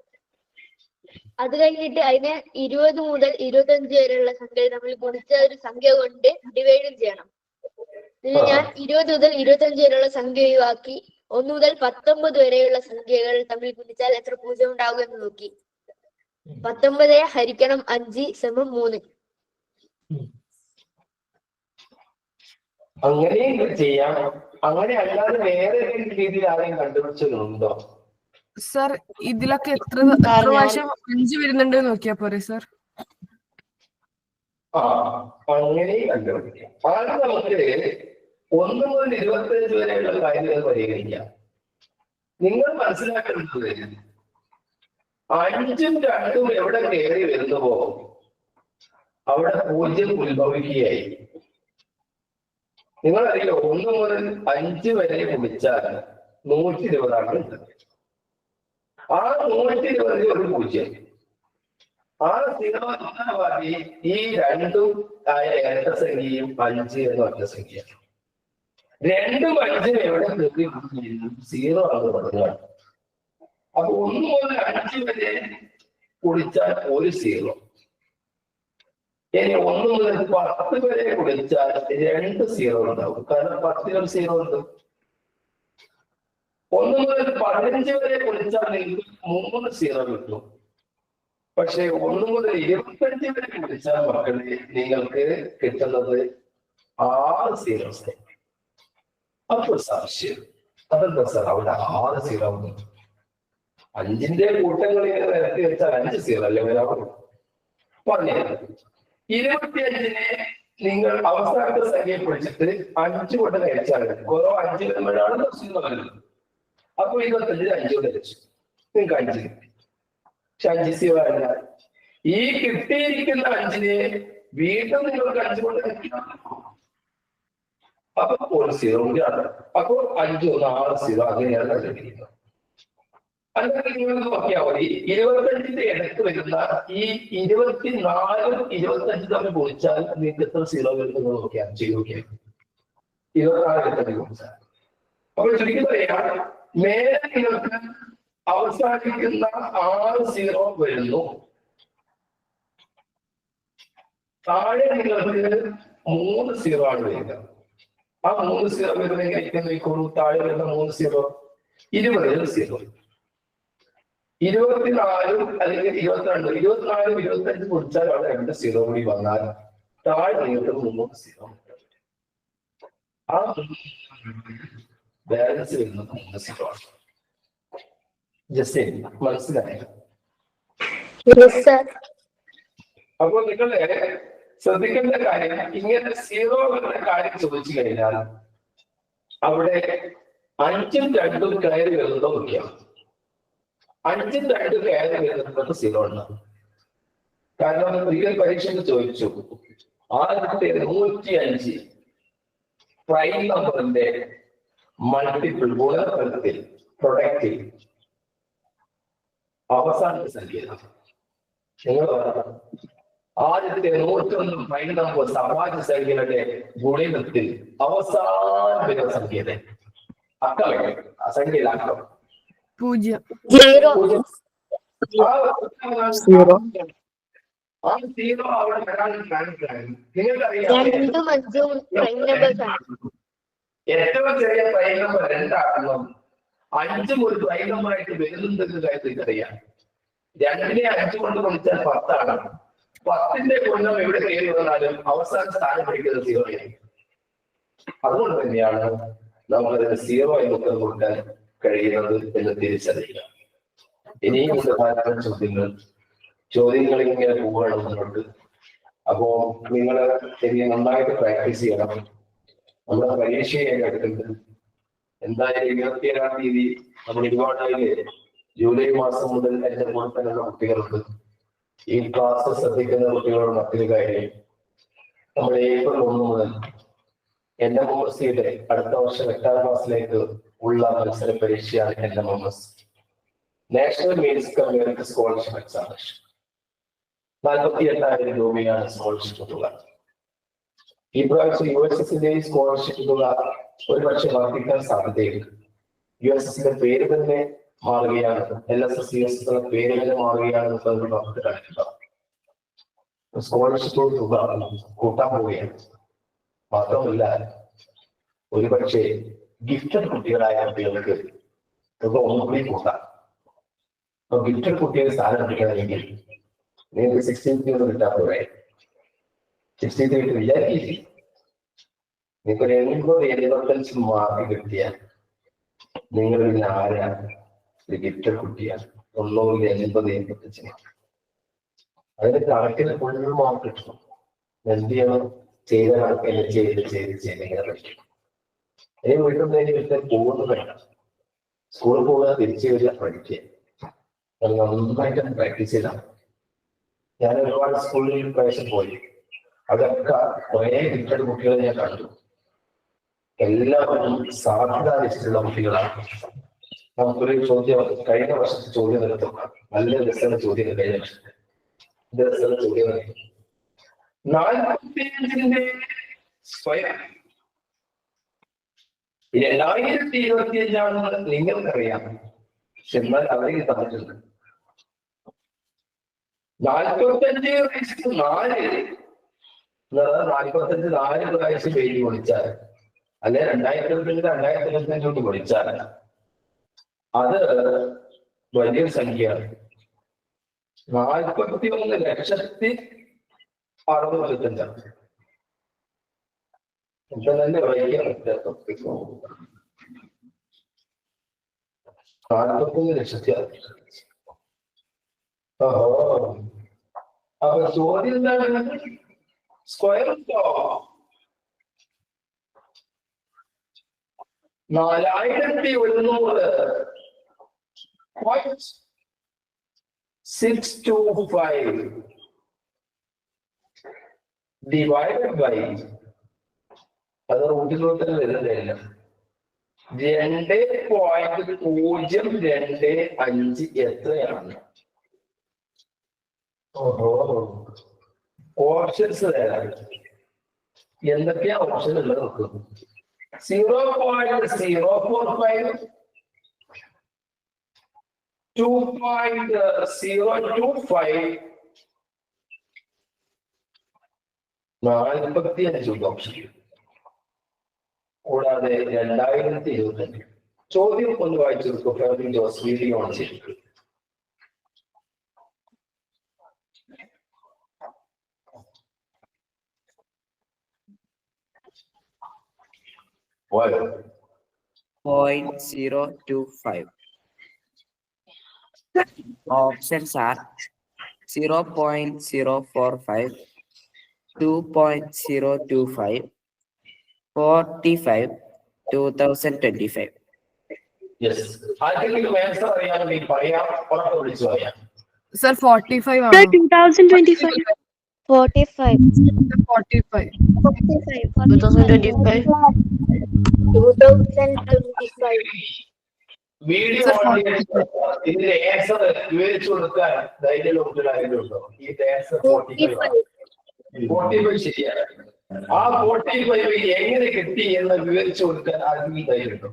Speaker 3: അത് കഴിഞ്ഞിട്ട് അതിനെ 20 മുതൽ 25 വരെയുള്ള സംഖ്യ നമ്മൾ ഗുണിച്ച ഒരു സംഖ്യ കൊണ്ട് ഡിവൈഡും ചെയ്യണം. ഇത് ഞാൻ 20 മുതൽ 25 വരെയുള്ള സംഖ്യ ഒഴിവാക്കി 1 മുതൽ 19 വരെയുള്ള സംഖ്യകൾ തമ്മിൽ ഗുണിച്ചാൽ എത്ര പൂജ്യം ഉണ്ടാകും എന്ന് നോക്കി. 19 ഹരിക്കണം 5 സമം 3.
Speaker 1: അങ്ങനെയും ചെയ്യാം. അങ്ങനെ അല്ലാതെ വേറെ ഏതെങ്കിലും രീതിയിൽ ആരെയും കണ്ടുപിടിച്ചതുണ്ടോ?
Speaker 4: സർ ഇതിലൊക്കെ എത്ര പ്രാവശ്യം 5 വരുന്നുണ്ട് നോക്കിയാ പോരെ സർ?
Speaker 1: അങ്ങനെയും കണ്ടുപിടിക്കാം. ആദ്യം നമുക്ക് 1 മുതൽ 25 വരെയുള്ള കാര്യങ്ങൾ പരിഹരിക്കാം. നിങ്ങൾ മനസ്സിലാക്കേണ്ടത് 5ഉം 2ഉം എവിടെ കയറി വരുന്നുവോ അവിടെ 0 ഉത്ഭവിക്കുകയായി. നിങ്ങളറിയോ 1 മുതൽ 5 വരെ ഗുണിച്ചാൽ 120 ആണ്. ആ 120 ഒരു 0. ആ 0 ഈ രണ്ടും ആയ ഇരട്ടസംഖ്യയും 5 എന്ന ഒറ്റസംഖ്യ. 2ഉം 5ഉം എവിടെ 0 ആണ് പറഞ്ഞാൽ. അപ്പൊ 1 മുതൽ 5 വരെ കുടിച്ചാൽ ഒരു 0. ഇനി 1 മുതൽ 10 വരെ കുടിച്ചാൽ 2 0 ഉണ്ടാവും. കാരണം 10 0 ഉണ്ട്. 1 മുതൽ 15 വരെ കുടിച്ചാൽ നിങ്ങൾക്ക് 3 0 കിട്ടും. പക്ഷെ 1 മുതൽ 25 വരെ കുടിച്ചാൽ മക്കളെ നിങ്ങൾക്ക് കിട്ടുന്നത് 6 0. അപ്പോൾ സംശയം അതെന്താ സാർ അവിടെ 6 0 ഉണ്ട്? 5ന്റെ കൂട്ടങ്ങൾ ഇങ്ങനെ നിരത്തി വെച്ചാൽ 5 0 അല്ലേ വരാമോ? പറഞ്ഞു 25നെ നിങ്ങൾ അവസാനത്തെ സംഖ്യയെ പിടിച്ചിട്ട് 5 കൊണ്ട് കഴിച്ചാൽ കുറവ് 5 വരുമ്പോഴാണ് വരുന്നത്. അപ്പൊ 25 5 കൊണ്ട് കഴിച്ചു, നിങ്ങൾക്ക് 5 കിട്ടി. പക്ഷെ 5 0 അല്ല. ഈ കിട്ടിയിരിക്കുന്ന 5നെ വീണ്ടും നിങ്ങൾക്ക് 5 കൊണ്ട് കഴിക്കണം. അപ്പൊ ഒരു 0 കൂടിയാണ്. അപ്പൊ 5 1 6 0 അങ്ങനെയാണ് കണ്ടുപിടിക്കുന്നത്. അല്ലെങ്കിൽ നിങ്ങൾ നോക്കിയാൽ മതി 25ന്റെ ഇടയ്ക്ക് വരുന്ന ഈ 24ഉം 25 തമ്മിൽ ഗുണിച്ചാൽ നിങ്ങൾക്ക് എത്ര 0 വരുന്നത് നോക്കിയാൽ ചെയ്ത് നോക്കിയാൽ 24 തമ്മിൽ ഗുണിച്ചാൽ. അപ്പൊ ചുരുക്കി പറയാം, മേലെ നിങ്ങൾക്ക് അവസാനിക്കുന്ന 6 0 വരുന്നു. താഴെ നിങ്ങൾക്ക് 3 0 ആണ് വരിക. ആ 3 0 വരുന്നെങ്കിൽ നോക്കോളൂ. താഴെ വരുന്ന 3 0 20 0. 24 അല്ലെങ്കിൽ 22, 24 25 കുറിച്ചാൽ അവിടെ 2 0 കൂടി വന്നാൽ താഴെ നിങ്ങൾക്ക് 3 0. ആ ബാലൻസ് വരുന്നത് 3 0 ആണ്. ജസ്റ്റ് മനസ്സിലായോ? അപ്പൊ നിങ്ങൾ ശ്രദ്ധിക്കേണ്ട കാര്യം, ഇങ്ങനെ 0 എന്ന കാര്യം ചോദിച്ചു കഴിഞ്ഞാൽ അവിടെ 5ഉം 2ഉം കയറി വരുന്നതോ നോക്കിയാൽ 5ഉം 2ഉം കയറി വരുന്നത് 0 ഉണ്ടാകും. കാരണം പ്രീവിയസ് പരീക്ഷയ്ക്ക് ചോദിച്ചു ആദ്യത്തെ 105 പ്രൈം നമ്പറിന്റെ മൾട്ടിപ്പിൾ ഗുണനഫലത്തിൽ പ്രൊഡക്റ്റീവ് അവസാനത്തെ സംഖ്യ. നിങ്ങൾ ആദ്യത്തെ 101 പ്രൈം നമ്പർ സമാജ സംഖ്യയുടെ ഗുണിതത്തിൽ അവസാനം വരുന്ന സംഖ്യയുടെ അക്കം ആ സംഖ്യയിൽ അക്കം
Speaker 4: 0.
Speaker 3: 0.
Speaker 1: ആ 0 അവിടെ വരാൻ നിങ്ങൾക്കറിയാം
Speaker 3: രണ്ടും അഞ്ചും പ്രൈം നമ്പേഴ്സ് ആണ്.
Speaker 1: ഏറ്റവും ചെറിയ പ്രൈം നമ്പർ 2 ആക്കണം. 5 ഒരു പ്രൈം നമ്പറായിട്ട് വരുന്നുണ്ടെന്ന് കാര്യത്തിൽ അറിയാം. 2നെ 5 കൊണ്ട് ഗുണിച്ചാൽ 10 ആണ്. 10ന്റെ ഗുണം എവിടെ കയറി വന്നാലും അവസാന സ്ഥാനം പിടിക്കുന്നത് 0 ആയിരിക്കും. അതുകൊണ്ട് തന്നെയാണ് നമുക്കതിന് 0 എന്ന് ഉത്തരം കൊടുക്കാൻ കഴിയുന്നത് എന്ന് തിരിച്ചറിയുക. ഇനിയും ധാരാളം ചോദ്യങ്ങൾ ഇങ്ങനെ പോവുകയാണ് മുന്നോട്ട്. അപ്പോ നിങ്ങൾ ഇനി നന്നായിട്ട് പ്രാക്ടീസ് ചെയ്യണം. നമ്മുടെ പരീക്ഷയെ എടുക്കുന്നത് എന്തായാലും 27-ാം തീയതി നമ്മൾ ഒരുപാടായില്ലേ. ജൂലൈ മാസം മുതൽ എന്റെ കൂടെ തന്നെയുള്ള കുട്ടികളുണ്ട്. ഈ ക്ലാസ് ശ്രദ്ധിക്കുന്ന കുട്ടികളുടെ മറ്റൊരു കാര്യം, നമ്മൾ ഏപ്രിൽ 1 മുതൽ NMOSയുടെ അടുത്ത വർഷം 8ാം ക്ലാസ്സിലേക്ക് ഉള്ള മത്സര പരീക്ഷയാണ് NMOS, national means community scholarship examination. 48,000 രൂപയാണ് സ്കോളർഷിപ്പ് തുക. ഈ പ്രാവശ്യം USSന്റെ സ്കോളർഷിപ്പ് തുക ഒരുപക്ഷെ വർദ്ധിക്കാൻ സാധ്യതയുണ്ട്. USSന്റെ പേര് തന്നെ മാറുകയാണ്, LSS USS പേര് തന്നെ മാറുകയാണ്. സ്കോളർഷിപ്പ് തുക കൂട്ടാൻ പോവുകയാണ്. മാത്രമല്ല ഒരുപക്ഷെ ഗിഫ്റ്റഡ് കുട്ടികളായ കുട്ടികൾക്ക് തുക ഒന്നുകൂടി കൂട്ടാം. അപ്പൊ ഗിഫ്റ്റഡ് കുട്ടികൾ സ്ഥാനം പിടിക്കണമെങ്കിൽ നിങ്ങൾക്ക് 63 ഒന്നും കിട്ടാൻ പോരെ. 63 വിചാരിക്കില്ലേ? നിങ്ങൾക്ക് ഒരു 80-85 മാർക്ക് കിട്ടിയാൽ നിങ്ങൾ പിന്നെ ആരാണ്? ഒരു ഗിഫ്റ്റഡ് കുട്ടിയാണ്. 180-85. അതിന് കണക്കിന് ഫുൾ മാർക്ക് കിട്ടണം. എന്ത് ചെയ്യണം? ചെയ്ത കണക്കെല്ലാം ചെയ്ത് ഇങ്ങനെ പഠിക്കണം. ഇനി വീട്ടിൽ നിന്ന് വീട്ടിൽ പോകുന്നു വേണം. സ്കൂളിൽ പോകുക, തിരിച്ചു വരിക, പഠിക്കുക. നന്നായിട്ട് പ്രാക്ടീസ് ചെയ്താണ്. ഞാൻ ഒരുപാട് സ്കൂളിൽ പ്രാവശ്യം പോയി. അതൊക്കെ കുറെ ഗിഫ്റ്റഡ് കുട്ടികളെ ഞാൻ കണ്ടു. എല്ലാവരും സാധ്യത ലിസ്റ്റുള്ള കുട്ടികളാണ്. നമുക്കൊരു ചോദ്യം, കഴിഞ്ഞ വർഷത്തെ ചോദ്യം നിർത്തുക. നല്ല രസമുള്ള ചോദ്യം കഴിഞ്ഞ വർഷത്തെ. ഇത് രസമുള്ള ചോദ്യം 45ന്റെ സ്ക്വയർ 2025 നിങ്ങൾക്കറിയാം. പക്ഷെ എന്നാൽ അവർക്ക് തന്നിട്ടുണ്ട് 45/4. 45 4 പ്രാവശ്യം പേര് വിളിച്ചാൽ, അല്ലെ 2025 കൊണ്ട് വിളിച്ചാൽ അത് വലിയൊരു സംഖ്യയാണ്. 41,65,000. ഇപ്പൊ തന്നെ വൈകിയാണ് 41,65,000. ഓഹോ, അപ്പൊ ചോദ്യം എന്താണ്? സ്ക്വയർ ഉണ്ടോ? 4,100.625 ഡിവൈഡഡ് ബൈ, അത് റൂട്ടിലോട്ട് വരുന്നില്ല, 2.025 എത്രയാണ്? ഓഹോ, ഓപ്ഷൻസ് തരാം. എന്തൊക്കെയാ ഓപ്ഷൻ ഉള്ളത് നോക്കും. 0.045, 2.025, 45 ഓപ്ഷൻ. കൂടാതെ 2025. ചോദ്യം ഒന്ന് വായിച്ചു കൊടുക്കും. ഫെബ്രുവരി ജോസ് വീഡിയോ ഓൺ ചെയ്തു. What?
Speaker 2: 0.025. Options are 0.045, 2.025, 45, 2025.
Speaker 1: Yes. ആർക്കെങ്കിലും ആൻസർ അറിയാമെങ്കിൽ പറയാം. ഉറപ്പ് വിളിച്ചു പറയാം.
Speaker 4: സർ 45
Speaker 6: Sir,
Speaker 4: ആണ്.
Speaker 6: 2025.
Speaker 3: 45.
Speaker 4: 45.
Speaker 5: 2025.
Speaker 3: 2025.
Speaker 1: വീഡിയോ ഇതിന്റെ ആൻസർ വിവരിച്ചു കൊടുക്കാൻ ധൈര്യമുള്ള ആരെങ്കിലും ഉണ്ടോ? ഈ ആൻസർ 45 ശരിയാണ്. ആ 45 എങ്ങനെ കിട്ടി എന്ന് വിവരിച്ചു കൊടുക്കാൻ ആർക്കും ധൈര്യമുണ്ടോ?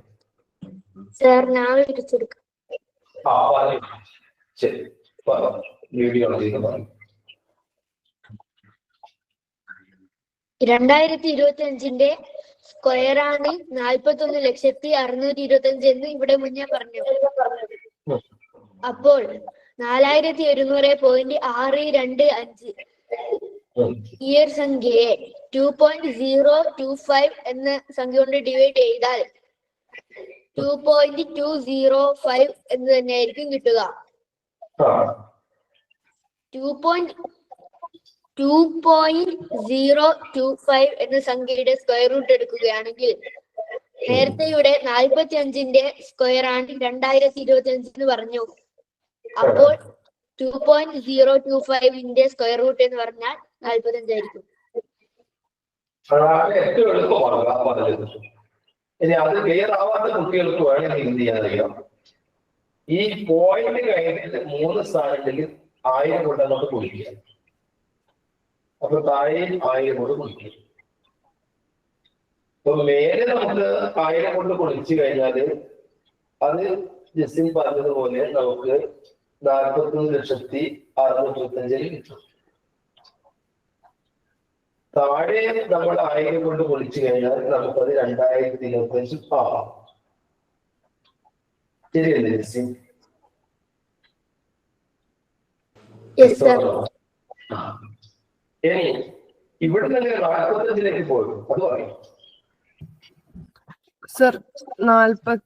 Speaker 3: സാർ ഞാൻ വിവരിച്ചെടുക്കാം.
Speaker 1: ആ പറഞ്ഞു. ശരി, വീഡിയോ
Speaker 3: 2025 സ്ക്വയറാണ് 41,625,000 എന്ന് ഇവിടെ മുന്നേ പറഞ്ഞു. അപ്പോൾ 4100.625 ഈ ഒരു സംഖ്യയെ 2.025 എന്ന സംഖ്യ കൊണ്ട് ഡിവൈഡ് ചെയ്താൽ 2.205 എന്ന് തന്നെയായിരിക്കും കിട്ടുക. 2.025 എന്ന സംഖ്യയുടെ സ്ക്വയർ റൂട്ട് എടുക്കുകയാണെങ്കിൽ നേരത്തെയുടെ 45ന്റെ സ്ക്വയർ ആണ് 2025 എന്ന് പറഞ്ഞു. അപ്പോൾ 2.025ന്റെ സ്ക്വയർ റൂട്ട് എന്ന് പറഞ്ഞാൽ 45 ആയിരിക്കും.
Speaker 1: ഏറ്റവും എളുപ്പമാണ്. ഇനി അത് ക്ലിയർ ആവാത്ത കുട്ടികൾക്ക് വേണമെങ്കിൽ എന്ത് ചെയ്യാനറിയാം, ഈ പോയിന്റ് കഴിഞ്ഞിട്ട് 3 സ്ഥാനത്തിൽ 1000 കൊണ്ട് നമുക്ക് കുടിക്കുക. അപ്പൊ താഴെ 1000 കൊണ്ട് കുടിക്കുക. അപ്പൊ മേലെ നമുക്ക് 1000 കൊണ്ട് കുടിച്ചു കഴിഞ്ഞാല് അത് ജസ്റ്റിൻ പറഞ്ഞതുപോലെ നമുക്ക് 41,625,000 കിട്ടും. താഴെ നമ്മൾ 1000 കൊണ്ട് കുളിച്ചു കഴിഞ്ഞാൽ നമുക്കത് 2025 ആവാം. ശരിയല്ലേ ജസ്റ്റിൻ? ഇനി ഇവിടെ തന്നെ 45ലേക്ക് പോകും. അത് പറയും
Speaker 4: സർ. 40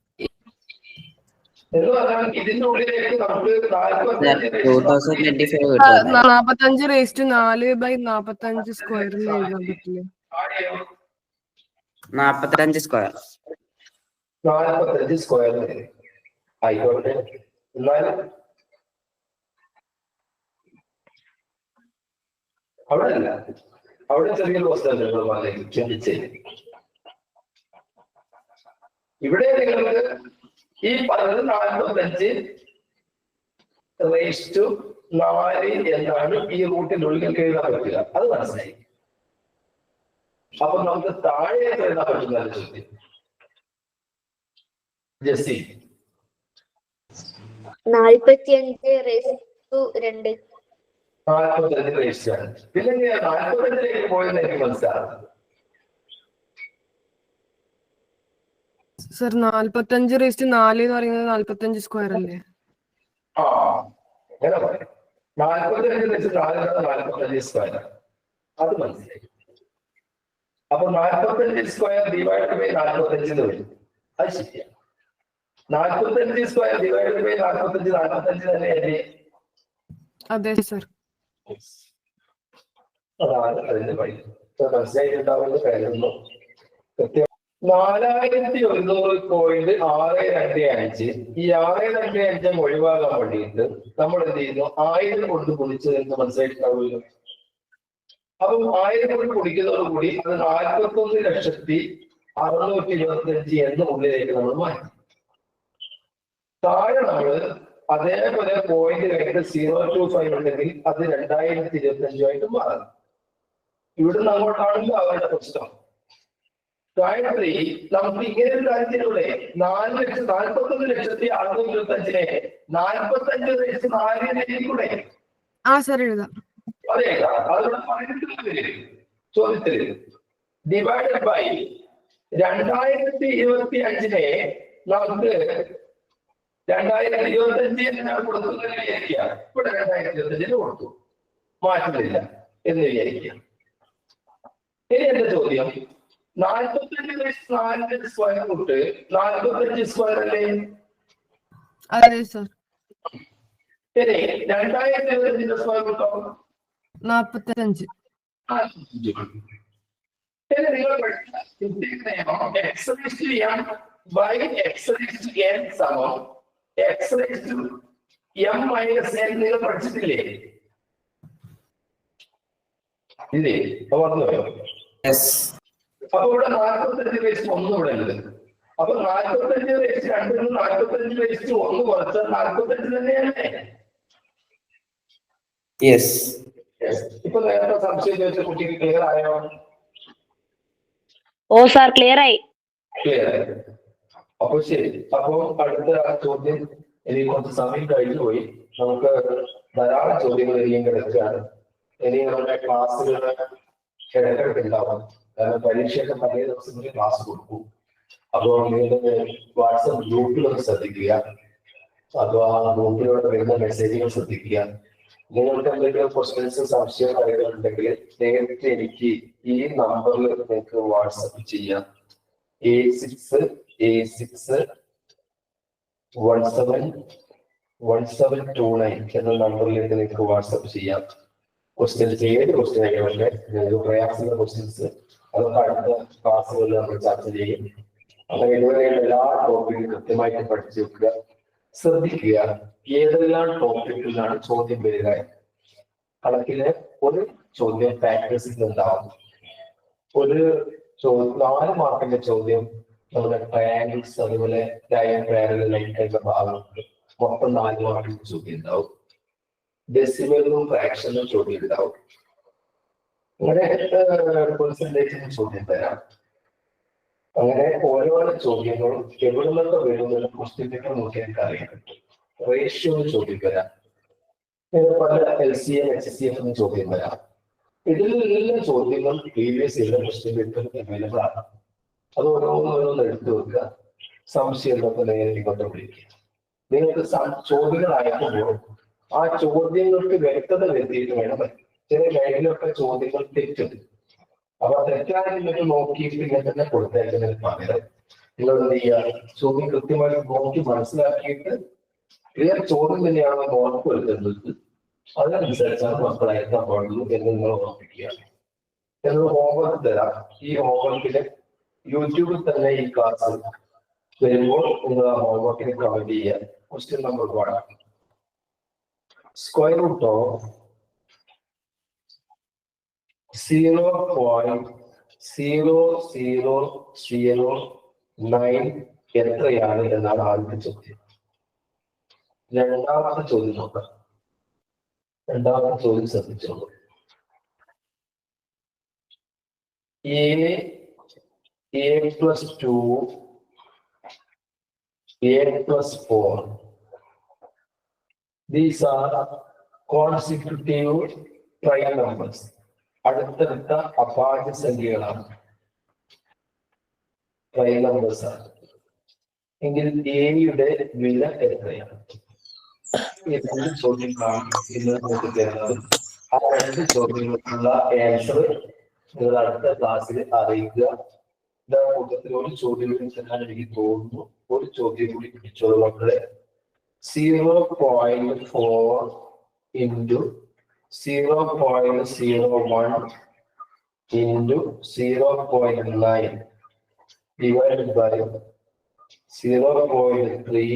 Speaker 1: എന്ന് പറഞ്ഞാൽ ഇതിന്റെ ഉള്ളിലേക്ക് നമുക്ക്
Speaker 4: 45/4/45 സ്ക്വയറിൽ എഴുതാൻ പറ്റില്ല.
Speaker 2: 45 സ്ക്വയർ
Speaker 1: 45 സ്ക്വയർ ആയിക്കോട്ടെ. എന്നാലും അവിടെ അല്ല, അവിടെ ചെറിയൊരു വസ്തുത ചിന്തിച്ചേ. ഇവിടെ നിങ്ങൾക്ക് ഈ പറഞ്ഞത് 45/4 എന്നാണ് ഈ റൂട്ടിനുള്ളിൽ എഴുതാൻ പറ്റുക. അത് മനസ്സിലായി. അപ്പൊ നമുക്ക് താഴെ എഴുതാൻ പറ്റുന്ന ചോദ്യം ജെസ്സി.
Speaker 3: 45/2
Speaker 1: 45 രജിസ്റ്ററാണ്. പിന്നെ 45ലേക്ക് പോയെന്ന് എനിക്ക് മനസ്സിലാകുന്നത്.
Speaker 4: സർ 45/4 എന്ന് പറയുന്നത് 45 സ്ക്വയർ അല്ലേ?
Speaker 1: ആ അങ്ങനെ പറയാം. 45/4 സ്ക്വയർ. അത് മനസ്സിലായി. അപ്പൊ 45 സ്ക്വയർ ഡിവൈഡ് ബൈ 45 എന്ന് വരും. അത് ശരിയാണ്. 45 സ്ക്വയർ ഡിവൈഡ് ബൈ 45 തന്നെയല്ലേ? അതെ
Speaker 4: സർ.
Speaker 1: അതാണ് അതിന്റെ വഴി. മനസ്സിലായിട്ടുണ്ടാവുന്ന കാര്യമൊന്നും കൃത്യം. 4100.625. ഈ 625 ഒഴിവാകാൻ വേണ്ടിയിട്ട് നമ്മൾ എന്ത് ചെയ്യുന്നു? 1000 കൊണ്ട് കുടിച്ചത് എന്ന് മനസ്സിലായിട്ടുണ്ടാവുമല്ലോ. അപ്പം 1000 കൊണ്ട് കുടിക്കുന്നതോടുകൂടി അത് 41,625,000 എന്ന ഉള്ളിലേക്ക് നമ്മൾ മാറ്റി. താഴെ നമ്മള് അതേപോലെ പോയിന്റ് കഴിഞ്ഞിട്ട് 0.25 ഉണ്ടെങ്കിൽ അത് 2025 മാറും. ഇവിടുന്ന് അങ്ങോട്ടാണെങ്കിൽ അവരുടെ പ്രശ്നം. ഗായത്രി, നമുക്ക് ഇങ്ങനെ ഒരു കാര്യത്തിലൂടെ 41,625,000 45 കൂടെ അതേക്കാം. അതിവിടെ പറയുന്നത് ചോദ്യത്തില് ഡിവൈഡഡ് ബൈ 2025 നമുക്ക് 2025 ഞാൻ കൊടുക്കുന്നത് വിചാരിക്കുക. ഇവിടെ 2025 കൊടുത്തു, മാറ്റുന്നില്ല എന്ന് വിചാരിക്കുക. ഇനി എന്റെ ചോദ്യം, 45/4 സ്ക്വയർ റൂട്ട് 45 സ്ക്വയർ അല്ലേ?
Speaker 4: അതെ സർ.
Speaker 1: ഇനി 2025 സ്ക്വയർ റൂട്ടോ
Speaker 4: 45.
Speaker 1: ഇനി നിങ്ങൾ x/m by x/n സമം x/m - n നിങ്ങൾ പഠിച്ചിട്ടില്ലേ? ഇല്ലേ? മറന്നുപോയോ? അപ്പൊ ഇവിടെ 45/1 ഇവിടെ ഉണ്ട്. അപ്പൊ 45 വെച്ച് 2 45 വെച്ച് 1 കുറച്ചാൽ 45 തന്നെയല്ലേ?
Speaker 2: യെസ്.
Speaker 1: ഇപ്പൊ നേരത്തെ സംശയം ചോദിച്ച കുട്ടിക്ക് ക്ലിയർ ആയോ?
Speaker 6: ഓ സാർ ക്ലിയർ ആയി.
Speaker 1: ക്ലിയർ ആയി. അപ്പൊ ശരി. അപ്പൊ അടുത്ത ചോദ്യം ഇനി കുറച്ച് സമയം കഴിഞ്ഞു പോയി. നമുക്ക് ധാരാളം ചോദ്യങ്ങൾ ഇനിയും കിടക്കുകയാണ്. ഇനി നമ്മുടെ ക്ലാസ്സുകളുടെ ഇടയ്ക്കിടയ്ക്ക് ഉണ്ടാവും. കാരണം പരീക്ഷയൊക്കെ പല ദിവസങ്ങളിൽ ക്ലാസ് കൊടുക്കും. അപ്പോൾ നിങ്ങൾ വാട്സപ്പ് ഗ്രൂപ്പിലൊന്ന് ശ്രദ്ധിക്കുക. അഥവാ ഗ്രൂപ്പിലൂടെ വരുന്ന മെസ്സേജുകൾ ശ്രദ്ധിക്കുക. നിങ്ങൾക്ക് എന്തെങ്കിലും ക്വസ്റ്റ്യൻസ് സംശയം കാര്യങ്ങളുണ്ടെങ്കിൽ നേരത്തെ എനിക്ക് ഈ നമ്പറിൽ നിങ്ങൾക്ക് വാട്സപ്പ് ചെയ്യാം. 86171729 എന്ന നമ്പറിലേക്ക് നിങ്ങൾക്ക് വാട്സപ്പ് ചെയ്യാം. ക്വസ്റ്റ്യൻസ് ഏത് ക്വസ്റ്റ്യൻ ആയിക്കോട്ടെ, നിങ്ങൾക്ക് പ്രയാസമുള്ള ക്വസ്റ്റ്യൻസ് അതൊക്കെ അടുത്ത ക്ലാസ്സുകളിൽ നമ്മൾ ചർച്ച ചെയ്യും. അങ്ങനെ ഇതുവരെയുള്ള എല്ലാ ടോപ്പിക്കും കൃത്യമായിട്ട് പഠിച്ചു വെക്കുക. ശ്രദ്ധിക്കുക ഏതെല്ലാം ടോപ്പിക്കിലാണ് ചോദ്യം വരിക. കണക്കില് ഒരു ചോദ്യം ഫാക്ടേഴ്സിൽ ഉണ്ടാവും. ഒരു 4 മാർക്കിന്റെ ചോദ്യം നമ്മുടെ ട്രയാങ്കിൾസ്, അതുപോലെ പാരലൽ ഭാഗമുണ്ട്. മൊത്തം 4 മാർക്കിന്റെ ചോദ്യം ഉണ്ടാവും. ഡെസിമലും ഫ്രാക്ഷനും ചോദ്യം ഉണ്ടാവും. അങ്ങനെ പെർസെന്റേജിന് ചോദ്യം തരാം. അങ്ങനെ ഓരോരോ ചോദ്യങ്ങളും എവിടെ നിന്നൊക്കെ വരുന്ന ക്വസ്റ്റ്യൻ പേപ്പർ നോക്കിയാൽ അറിയാൻ പറ്റും. റേഷ്യോ ചോദ്യം വരാം. പല LCM HCF ചോദ്യം വരാം. ഇതിലെല്ലാം ചോദ്യങ്ങൾ പ്രീവിയസ് ഇയറിലെ ക്വസ്റ്റ്യൻ പേപ്പർ അവൈലബിൾ ആണ്. അത് ഓരോന്നോരോന്ന് എടുത്തു വെക്കുക. സംശയം ഉള്ളപ്പോൾ നേരെ ഇങ്ങോട്ട് വിളിക്കുക. നിങ്ങൾക്ക് ചോദ്യങ്ങളായപ്പോൾ ആ ചോദ്യങ്ങൾക്ക് വ്യക്തത വരുത്തിയിട്ട് വേണം. ചില ലൈനിലൊക്കെ ചോദ്യങ്ങൾ തെറ്റുണ്ട്. അപ്പൊ തെറ്റായി നിങ്ങൾക്ക് നോക്കിയിട്ട് ഇങ്ങനെ തന്നെ കൊടുത്തേക്കുന്നതിന് പകരം നിങ്ങൾ എന്ത് ചെയ്യുക, ചോദ്യം കൃത്യമായി നോക്കി മനസ്സിലാക്കിയിട്ട് ക്ലിയർ ചോദ്യം തന്നെയാണെന്ന് ഉറപ്പ് വരുത്തുന്നത്. അതിനനുസരിച്ചാണ് മക്കൾ അയക്കാൻ പാടുള്ളൂ എന്ന് നിങ്ങൾ ഉറപ്പിക്കുക. എന്നൊരു ഹോംവർക്ക് തരാം. ഈ ഹോംവർക്കില് യൂട്യൂബിൽ തന്നെ ഈ ക്ലാസ് വരുമ്പോൾ നിങ്ങൾ ആ ഹോംവർക്കിന് കമന്റ് ചെയ്യുക. Question number 1, square root of 0.0009 എത്രയാണ് എന്നാണ് ആദ്യത്തെ ചോദ്യം. രണ്ടാമത്തെ ചോദ്യം നോക്കാം. രണ്ടാമത്തെ ചോദ്യം ശ്രദ്ധിച്ചോളൂ. a+2 a+4 these are consecutive prime numbers. അടുത്തടുത്ത അഭാജ്യ സംഖ്യകളാണ്, പ്രൈം നമ്പേഴ്സ് ആണ്. എങ്കിൽ എയുടെ വില എത്രയാണ്? രണ്ട് ചോദ്യങ്ങളാണ് ഇന്ന് നമുക്ക് തരുന്നത്. ആ 2 ചോദ്യങ്ങൾക്കുള്ള ആൻസർ നിങ്ങൾ അടുത്ത ക്ലാസ്സിൽ അറിയിക്കുക. കൂട്ടത്തിൽ ഒരു ചോദ്യം കൂടി ചെല്ലാൻ എനിക്ക് തോന്നുന്നു. ഒരു ചോദ്യം കൂടി പിടിച്ചോളൂ മക്കളെ. 0.4 into 0.01 into 0.9 divided by 0.3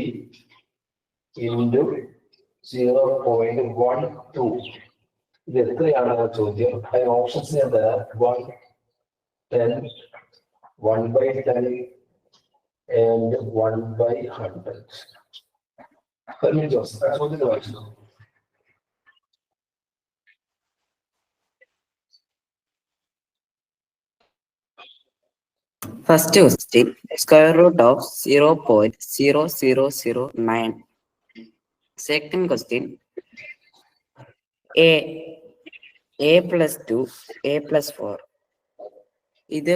Speaker 1: into 0.12. ഇത് എത്രയാണ് ചോദ്യം? അതിന് ഓപ്ഷൻസ് ഞാൻ തരാം. 1, 10, 1/10 and 1/100. ജോസ് ചോദ്യം വായിച്ചു.
Speaker 2: First question, square root of 0.0009. Second question, a+2 a+4. ഇത്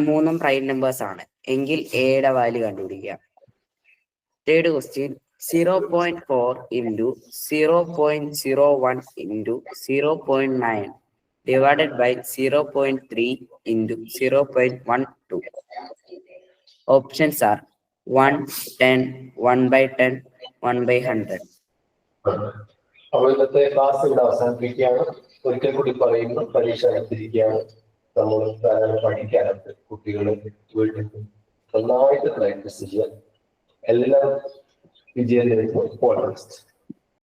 Speaker 2: മൂന്നും പ്രൈം നമ്പേഴ്സ് ആണ് എങ്കിൽ എയുടെ വാല്യൂ കണ്ടുപിടിക്കുക. Third question, 0.4 into 0.01 into 0.9 divided by 0.3 into 0.12. Options are 1, 10, 1/10, 1/100.
Speaker 1: അപ്പോൾ ഇന്നത്തെ ക്ലാസ് ഇവിടെ അവസാനിപ്പിക്കുകയാണ്. ഒരിക്കൽ കൂടി പറയുന്നു, പരീക്ഷ അടുത്തിരിക്കുകയാണ്. നമ്മൾ പഠിക്കാനുണ്ട്. കുട്ടികൾ വീട്ടിൽ നന്നായിട്ട് പ്രാക്ടീസ് ചെയ്യുക. എല്ലാം വിജയം നേടുന്നു. All the best.